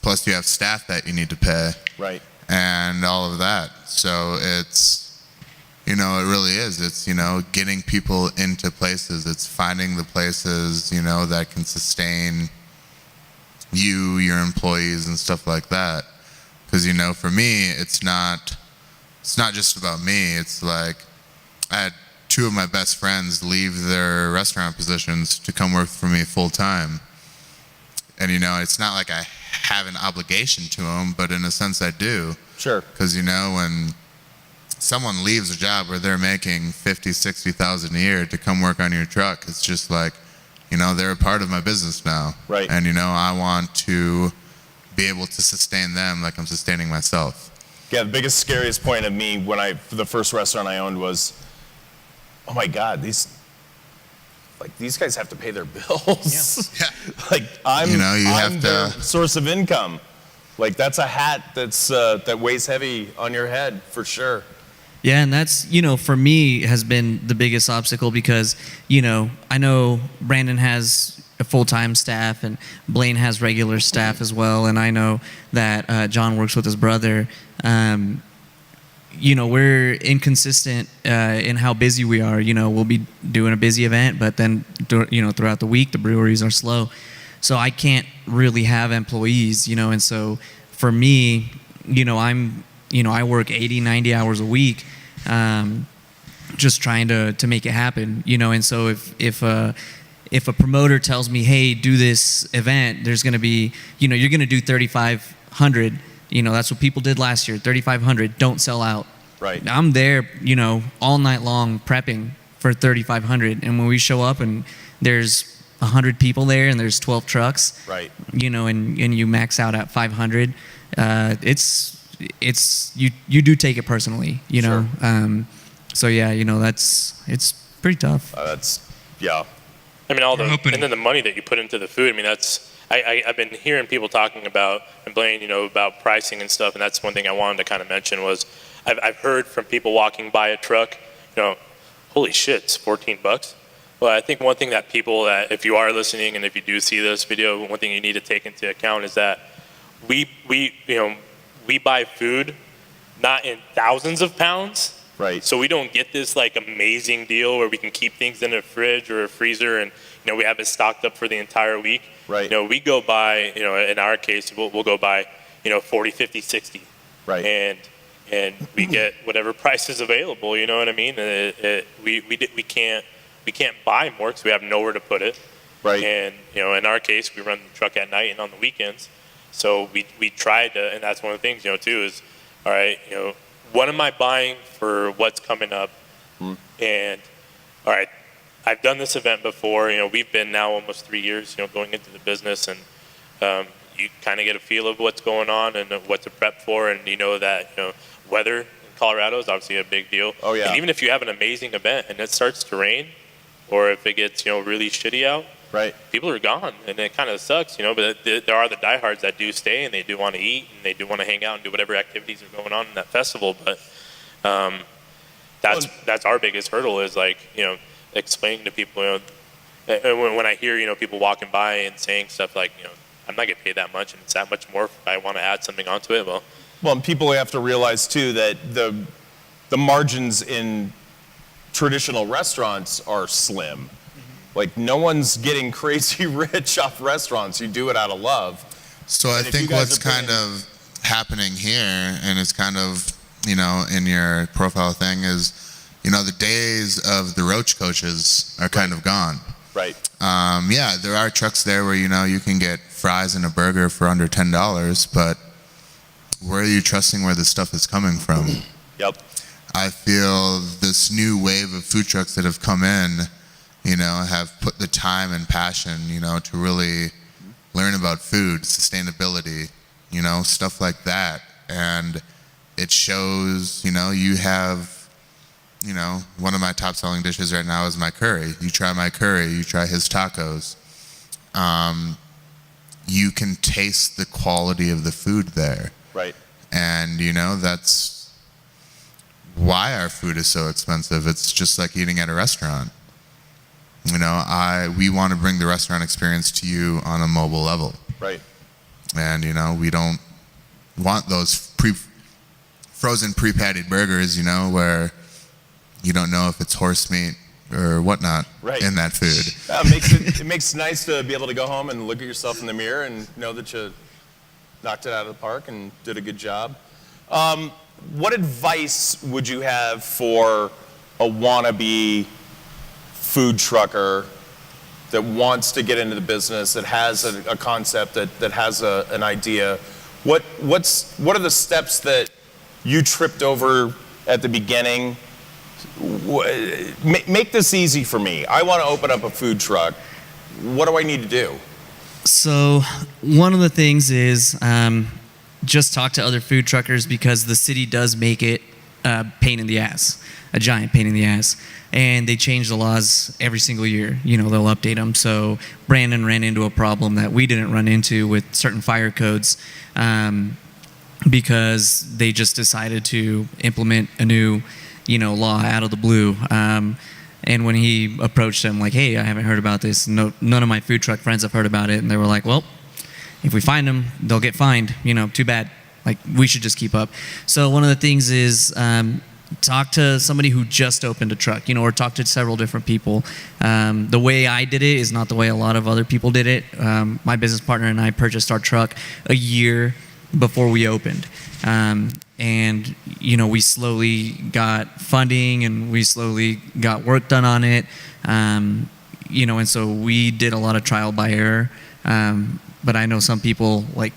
plus you have staff that you need to pay. Right. And all of that. So it's, it really is. It's, getting people into places. It's finding the places, that can sustain you, your employees, and stuff like that. Because, for me, it's not just about me. It's like I had two of my best friends leave their restaurant positions to come work for me full time. And, it's not like I have an obligation to them, but in a sense I do. Sure. Because, when someone leaves a job where they're making 50, 60,000 a year to come work on your truck, it's just like, they're a part of my business now. Right. And, I want to be able to sustain them like I'm sustaining myself. Yeah, the biggest, scariest point of me the first restaurant I owned was, oh my God, these guys have to pay their bills. Yeah. Like I'm have their to- source of income. Like that's a hat that weighs heavy on your head for sure. Yeah, and that's, for me has been the biggest obstacle because, I know Brandon has a full-time staff and Blaine has regular staff as well. And I know that John works with his brother. We're inconsistent in how busy we are. We'll be doing a busy event, but then, throughout the week, the breweries are slow. So I can't really have employees, and so for me, I work 80, 90 hours a week, just trying to make it happen, and so if a promoter tells me, hey, do this event, there's going to be, you're going to do 3,500, that's what people did last year, 3,500, don't sell out. Right. I'm there, all night long prepping for 3,500, and when we show up and there's 100 people there and there's 12 trucks, Right. And you max out at 500, it's you do take it personally, Sure. So yeah, it's pretty tough. Yeah. I mean, and then the money that you put into the food. I mean, I've been hearing people talking about and Blaine, about pricing and stuff, and that's one thing I wanted to kind of mention was I've heard from people walking by a truck, holy shit, it's $14. Well, I think one thing that people that if you are listening and if you do see this video, one thing you need to take into account is that we buy food not in thousands of pounds. Right. So we don't get this like amazing deal where we can keep things in a fridge or a freezer and we have it stocked up for the entire week. Right. We go by, in our case, we'll go by, 40, 50, 60. Right. And we get whatever price is available, you know what I mean? We can't buy more because we have nowhere to put it. Right. And, in our case, we run the truck at night and on the weekends. So we tried to, and that's one of the things, too, is, all right, what am I buying for what's coming up? And, all right, I've done this event before. We've been now almost 3 years, going into the business, and you kind of get a feel of what's going on and what to prep for, and you know that, weather in Colorado is obviously a big deal. Oh, yeah. And even if you have an amazing event and it starts to rain, or if it gets, really shitty out, Right. people are gone, and it kind of sucks, but there are the diehards that do stay, and they do want to eat, and they do want to hang out and do whatever activities are going on in that festival. But that's our biggest hurdle is like, explaining to people, when I hear, people walking by and saying stuff like, I'm not getting paid that much, and it's that much more if I want to add something onto it. Well, and people have to realize too that the margins in traditional restaurants are slim. Like, no one's getting crazy rich off restaurants. You do it out of love. So I And if you think guys what's are kind of happening here, and it's kind of, you know, in your profile thing, is, you know, the days of the roach coaches are kind of gone. Right. Yeah, there are trucks there where, you know, you can get fries and a burger for under $10, but where are you trusting where this stuff is coming from? Yep. I feel this new wave of food trucks that have come in, you know, have put the time and passion, you know, to really learn about food, sustainability, you know, stuff like that. And it shows, you know, you have, you know, one of my top selling dishes right now is my curry. You try my curry, you try his tacos. You can taste the quality of the food there. Right. And, you know, that's why our food is so expensive. It's just like eating at a restaurant. You know, we want to bring the restaurant experience to you on a mobile level. Right. And, you know, we don't want those frozen pre-patted burgers, you know, where you don't know if it's horse meat or whatnot in that food. It makes it nice to be able to go home and look at yourself in the mirror and know that you knocked it out of the park and did a good job. What advice would you have for a wannabe food trucker that wants to get into the business, that has a concept, that has an idea? What are the steps that you tripped over at the beginning? Make this easy for me. I want to open up a food truck. What do I need to do? So one of the things is just talk to other food truckers, because the city does make it a pain in the ass, a giant pain in the ass. And they change the laws every single year. You know, they'll update them. So Brandon ran into a problem that we didn't run into with certain fire codes, because they just decided to implement a new, you know, law out of the blue. And when he approached them, like, hey, I haven't heard about this. No, none of my food truck friends have heard about it. And they were like, well, if we find them, they'll get fined. You know, too bad. Like, we should just keep up. So one of the things is talk to somebody who just opened a truck, you know, or talk to several different people. The way I did it is not the way a lot of other people did it. My business partner and I purchased our truck a year before we opened. And, you know, we slowly got funding and we slowly got work done on it. You know, and so we did a lot of trial by error. But I know some people, like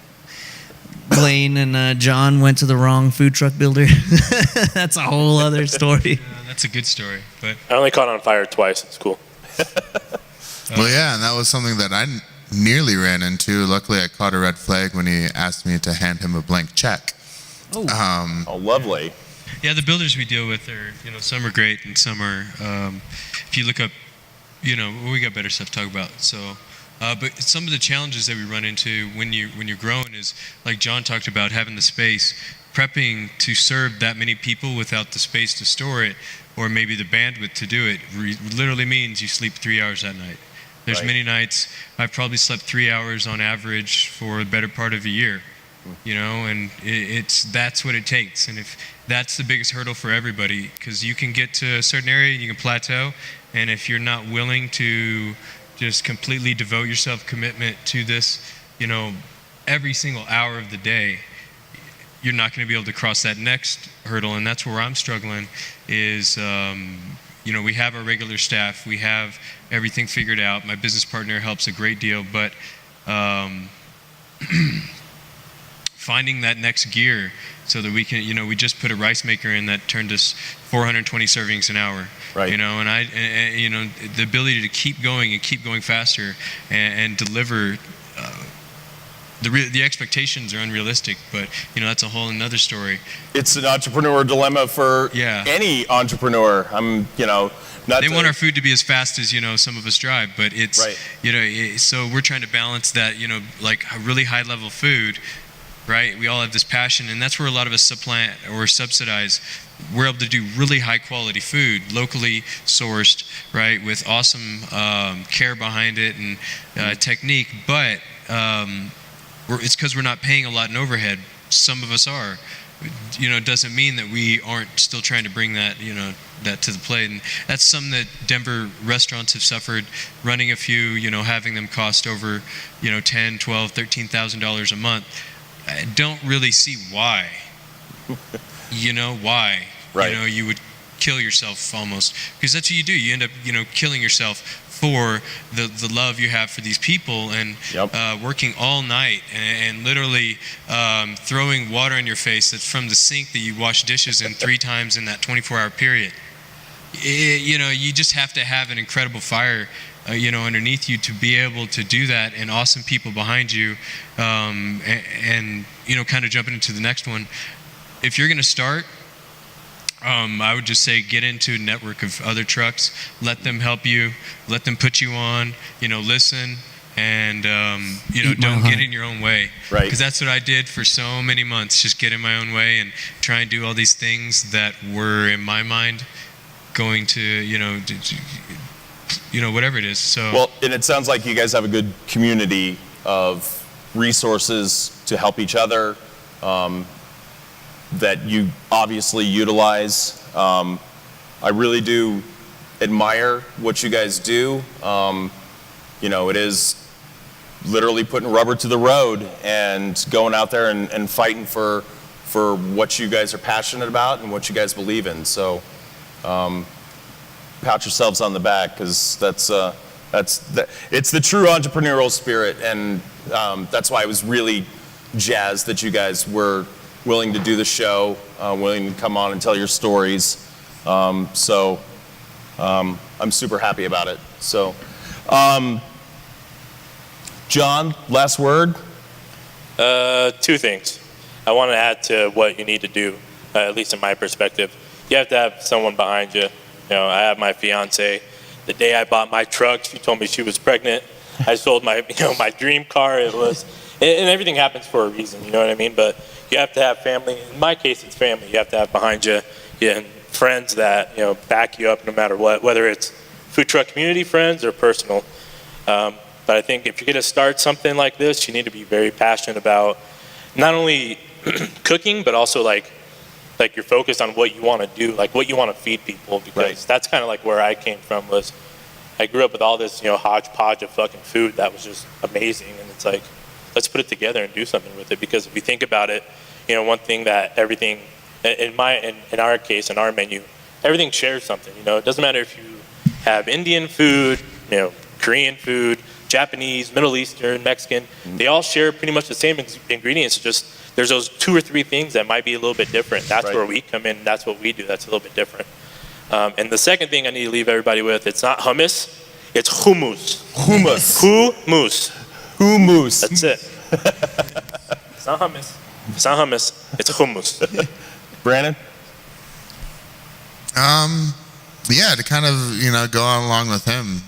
Blaine and John, went to the wrong food truck builder. That's a whole other story. That's a good story, but I only caught on fire twice. It's cool. Well, yeah, and that was something that I nearly ran into. Luckily, I caught a red flag when he asked me to hand him a blank check. Oh, lovely. yeah, the builders we deal with are, you know, some are great and some are, if you look up, you know, we got better stuff to talk about. So, but some of the challenges that we run into when you're growing is, like John talked about, having the space, prepping to serve that many people without the space to store it, or maybe the bandwidth to do it, literally means you sleep 3 hours at night. There's Right. many nights I've probably slept 3 hours on average for the better part of a year, you know, and that's what it takes. And if that's the biggest hurdle for everybody, because you can get to a certain area and you can plateau, and if you're not willing to just completely devote yourself, commitment to this, you know, every single hour of the day, you're not going to be able to cross that next hurdle. And that's where I'm struggling is, you know, we have our regular staff, we have everything figured out. My business partner helps a great deal, but finding that next gear so that we can, you know, we just put a rice maker in that turned us 420 servings an hour. Right. You know, and you know, the ability to keep going and keep going faster and deliver. The expectations are unrealistic, but you know, that's a whole another story. It's an entrepreneur dilemma for any entrepreneur. You know, they want our food to be as fast as, you know, some of us drive, but it's Right. you know, so we're trying to balance that, you know, like a really high level food right? We all have this passion, and that's where a lot of us supplant or subsidize. We're able to do really high quality food, locally sourced, right, with awesome care behind it and technique. But it's because we're not paying a lot in overhead. Some of us are. It doesn't mean that we aren't still trying to bring that, that to the plate. And that's something that Denver restaurants have suffered, running a few, having them cost over, $10, $12, $13,000 a month. I don't really see why. Why? Right. You would kill yourself almost, because that's what you do. You end up, killing yourself for the love you have for these people, and working all night and literally throwing water in your face that's from the sink that you wash dishes in 3 times in that 24-hour period. You just have to have an incredible fire, underneath you to be able to do that, and awesome people behind you, and kind of jumping into the next one. If you're going to start, I would just say get into a network of other trucks. Let them help you. Let them put you on. Listen, and don't get in your own way. Right. Because that's what I did for so many months. Just get in my own way and try and do all these things that were in my mind going to whatever it is. So Well, and it sounds like you guys have a good community of resources to help each other, that you obviously utilize. I really do admire what you guys do. It is literally putting rubber to the road and going out there and fighting for what you guys are passionate about and what you guys believe in. So pat yourselves on the back, because it's the true entrepreneurial spirit, and that's why I was really jazzed that you guys were willing to do the show, willing to come on and tell your stories. So I'm super happy about it. So, John, last word? 2 things. I want to add to what you need to do, at least in my perspective. You have to have someone behind you. I have my fiance. The day I bought my truck, she told me she was pregnant. I sold my, my dream car. And everything happens for a reason, you know what I mean? But you have to have family. In my case, it's family. You have to have behind you, and friends that back you up no matter what, whether it's food truck community friends or personal. But I think if you're going to start something like this, you need to be very passionate about not only cooking, but also like you're focused on what you want to do, like what you want to feed people, because that's kind of like where I came from. Was I grew up with all this hodgepodge of fucking food that was just amazing, and it's like, let's put it together and do something with it. Because if you think about it, one thing that everything, in our case, in our menu, everything shares something. It doesn't matter if you have Indian food, Korean food, Japanese, Middle Eastern, Mexican. They all share pretty much the same ingredients. Just there's those 2 or 3 things that might be a little bit different. That's where we come in. That's what we do. That's a little bit different. And the second thing I need to leave everybody with, it's not hummus, it's hummus. Hummus. Hummus. Hummus. That's it. It's not hummus. It's not hummus. It's hummus. Brandon? Yeah, to kind of, go on along with him.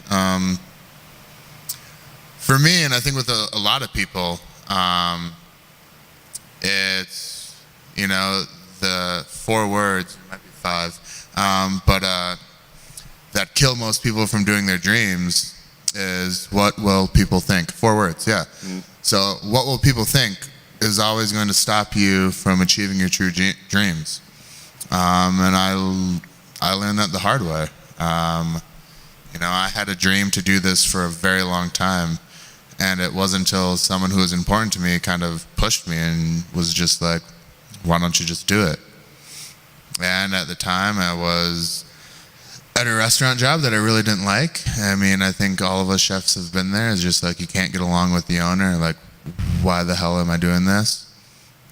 For me, and I think with a lot of people, it's, the 4 words, it might be 5, but that kill most people from doing their dreams is, what will people think? 4 words, yeah. So what will people think is always going to stop you from achieving your true dreams. And I learned that the hard way. I had a dream to do this for a very long time, and it wasn't until someone who was important to me kind of pushed me and was just like, why don't you just do it? And at the time, I was at a restaurant job that I really didn't like. I think all of us chefs have been there. It's just like, you can't get along with the owner. Like, why the hell am I doing this?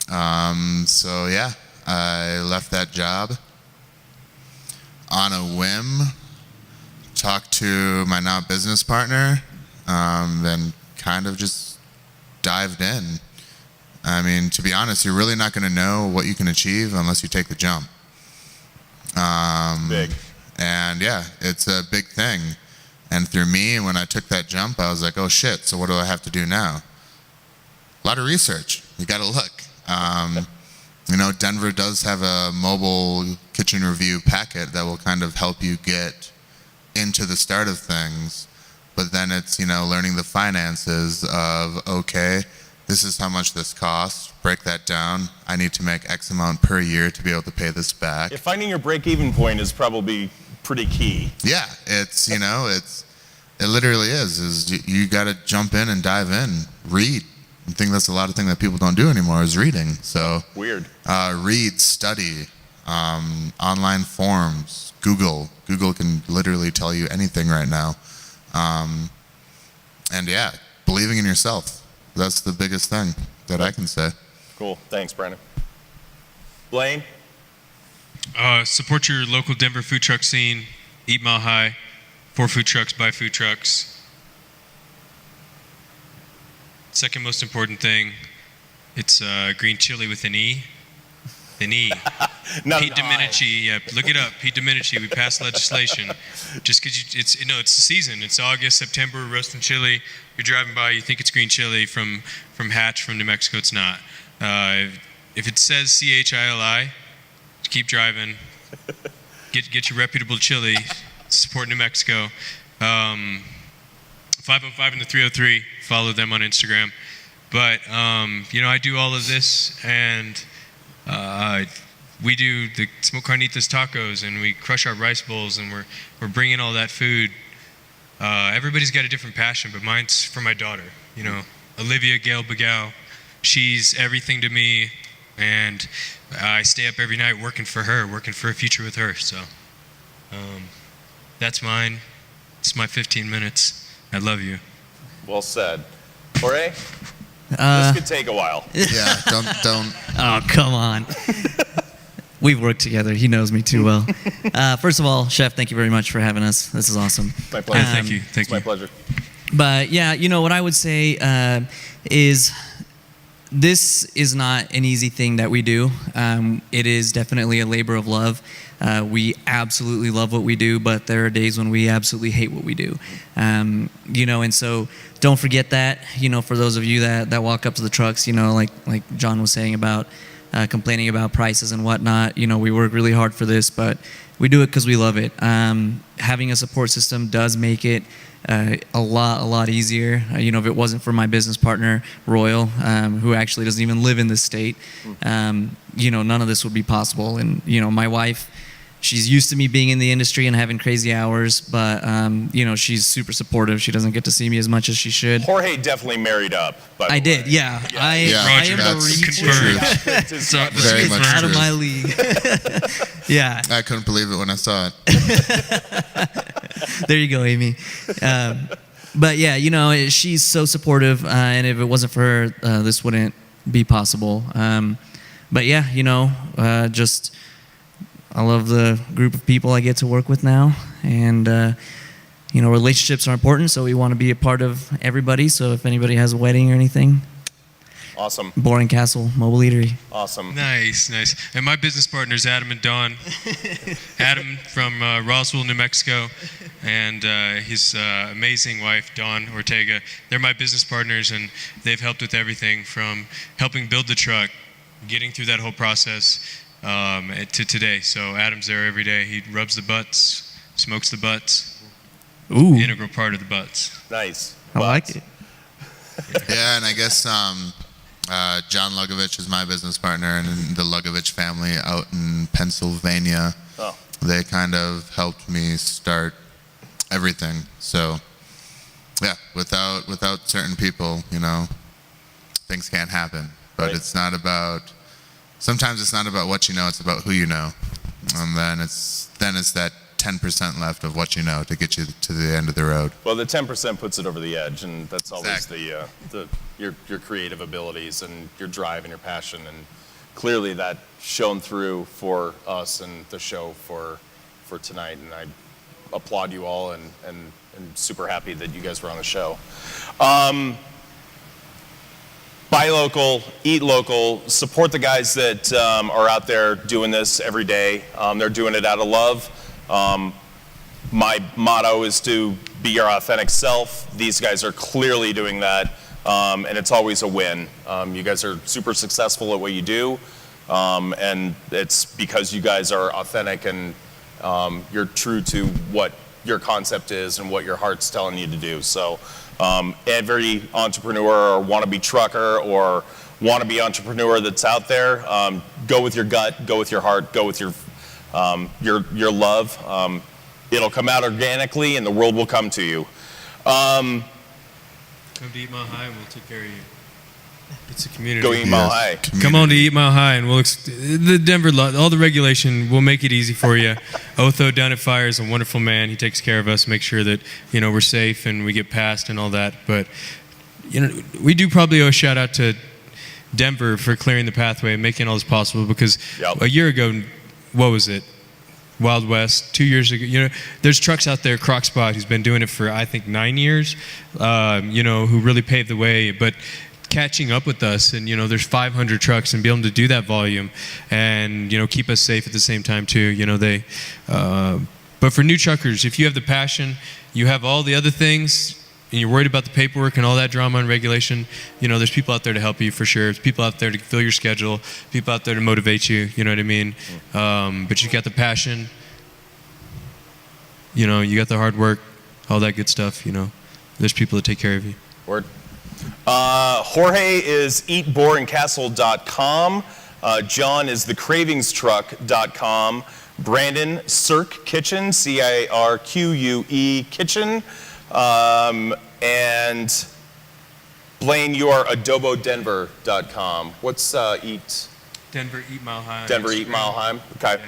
So yeah, I left that job on a whim, talked to my now business partner, then kind of just dived in. To be honest, you're really not going to know what you can achieve unless you take the jump. Big. And yeah, it's a big thing. And through me, when I took that jump, I was like, oh shit, so what do I have to do now? A lot of research. You got to look. Denver does have a mobile kitchen review packet that will kind of help you get into the start of things. But then it's, learning the finances of, okay, this is how much this costs, break that down. I need to make X amount per year to be able to pay this back. Yeah, finding your break-even point is probably pretty key. Yeah, it literally is you got to jump in and dive in, read. I think that's a lot of things that people don't do anymore is reading. So Weird. Read, study, online forums, Google can literally tell you anything right now. And yeah, believing in yourself. That's the biggest thing that I can say. Cool. Thanks, Brandon. Blaine? Support your local Denver food truck scene. Eat Mile High. For food trucks, by food trucks. Second most important thing, it's green chili with an E. An E. Not Pete an I. Domenici, yeah, look it up. Pete Domenici, we passed legislation. Just because it's the season. It's August, September, roasting chili. You're driving by, you think it's green chili from Hatch, from New Mexico. It's not. If it says CHILI, keep driving. Get your reputable chili. Support New Mexico. 505 and the 303. Follow them on Instagram. But I do all of this, and we do the Smoke Carnitas tacos, and we crush our rice bowls, and we're bringing all that food. Everybody's got a different passion, but mine's for my daughter. Olivia Gale Bagao. She's everything to me, and I stay up every night working for her, working for a future with her. So that's mine. It's my 15 minutes. I love you. Well said. Jorge? This could take a while. Yeah, don't. Oh, come on. We've worked together. He knows me too well. First of all, Chef, thank you very much for having us. This is awesome. My pleasure. Thank you. It's my pleasure. But yeah, what I would say is this is not an easy thing that we do. It is definitely a labor of love. We absolutely love what we do, but there are days when we absolutely hate what we do. And so don't forget that, for those of you that walk up to the trucks, like John was saying about complaining about prices and whatnot, we work really hard for this, but we do it because we love it. Having a support system does make it a lot easier. If it wasn't for my business partner, Royal, who actually doesn't even live in this state, none of this would be possible. And, my wife, she's used to me being in the industry and having crazy hours, but, she's super supportive. She doesn't get to see me as much as she should. Jorge definitely married up. By the I way. did, yeah. I Roger, am that's the confirmed. Very much out of true. my league. Yeah. I couldn't believe it when I saw it. There you go, Amy. But yeah, she's so supportive, and if it wasn't for her, this wouldn't be possible. But yeah, just I love the group of people I get to work with now, and relationships are important, so we want to be a part of everybody. So if anybody has a wedding or anything, Awesome. Boring Castle Mobile Eatery. Awesome. Nice. And my business partners, Adam and Dawn. Adam from Roswell, New Mexico, and his amazing wife, Dawn Ortega. They're my business partners, and they've helped with everything from helping build the truck, getting through that whole process to today. So Adam's there every day. He rubs the butts, smokes the butts. Ooh, Integral part of the butts. Nice. I like it. Yeah, and I guess John Lugovich is my business partner, and the Lugovich family out in Pennsylvania, Oh. they kind of helped me start everything. So, yeah, without certain people, things can't happen. But Right. sometimes it's not about what you know, it's about who you know. And then it's that 10% left of what you know to get you to the end of the road. Well, the 10% puts it over the edge, and that's always Exactly. your creative abilities and your drive and your passion, and clearly that shone through for us and the show for tonight. And I applaud you all, and super happy that you guys were on the show. Buy local, eat local, support the guys that are out there doing this every day. They're doing it out of love. My motto is to be your authentic self. These guys are clearly doing that. and it's always a win. You guys are super successful at what you do, and it's because you guys are authentic and you're true to what your concept is and what your heart's telling you to do. So every entrepreneur or wannabe trucker or wannabe entrepreneur that's out there, go with your gut, go with your heart, go with your love. It'll come out organically and the world will come to you. Come to Eat Mile High and we'll take care of you. It's a community. Go Eat Mile High. Come on to Eat Mile High, and the Denver all the regulation. We'll make it easy for you. Otho down at Fire is a wonderful man. He takes care of us, make sure that we're safe and we get past and all that. But we do probably owe a shout out to Denver for clearing the pathway and making all this possible. Because a year ago, what was it? Wild West. 2 years ago, there's trucks out there. Crocspot, who's been doing it for I think 9 years. Who really paved the way, but catching up with us, and there's 500 trucks, and be able to do that volume and keep us safe at the same time too. But for new truckers, if you have the passion, you have all the other things, and you're worried about the paperwork and all that drama and regulation, there's people out there to help you for sure. There's people out there to fill your schedule, people out there to motivate you. You know what I mean? But you got the passion, you got the hard work, all that good stuff. There's people that take care of you. Word. Jorge is eatboringcastle.com. John is thecravingstruck.com. Brandon, Cirque Kitchen, CIRQUE Kitchen. And Blaine, you are adobodenver.com. What's Eat? Denver Eat Mile High. Denver Eat Mile High. Okay.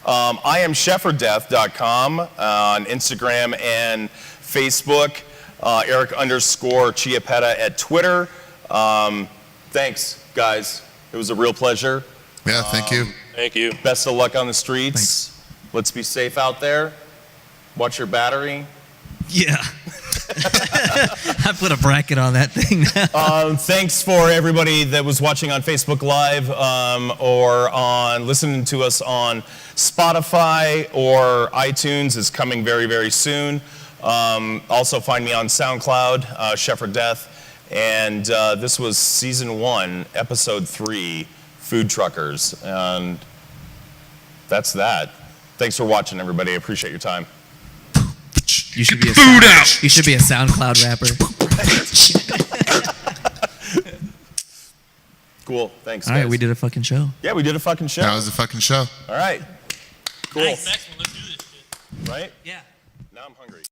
Yeah. I am shefferdeath.com on Instagram and Facebook. Eric_Chiappetta at Twitter. Thanks, guys. It was a real pleasure. Yeah, thank you. Thank you. Best of luck on the streets. Thanks. Let's be safe out there. Watch your battery. Yeah. I put a bracket on that thing now. Thanks for everybody that was watching on Facebook Live or on listening to us on Spotify or iTunes is coming very, very soon. Also find me on SoundCloud, Shepherd Death. And this was season 1, episode 3, Food Truckers. And that's that. Thanks for watching, everybody. I appreciate your time. You should be a You should be a SoundCloud rapper. Cool. Thanks, All guys. right, we did a fucking show. Yeah, we did a fucking show. That was a fucking show. All right. Cool. Nice. Next one, let's do this shit. Right? Yeah. Now I'm hungry.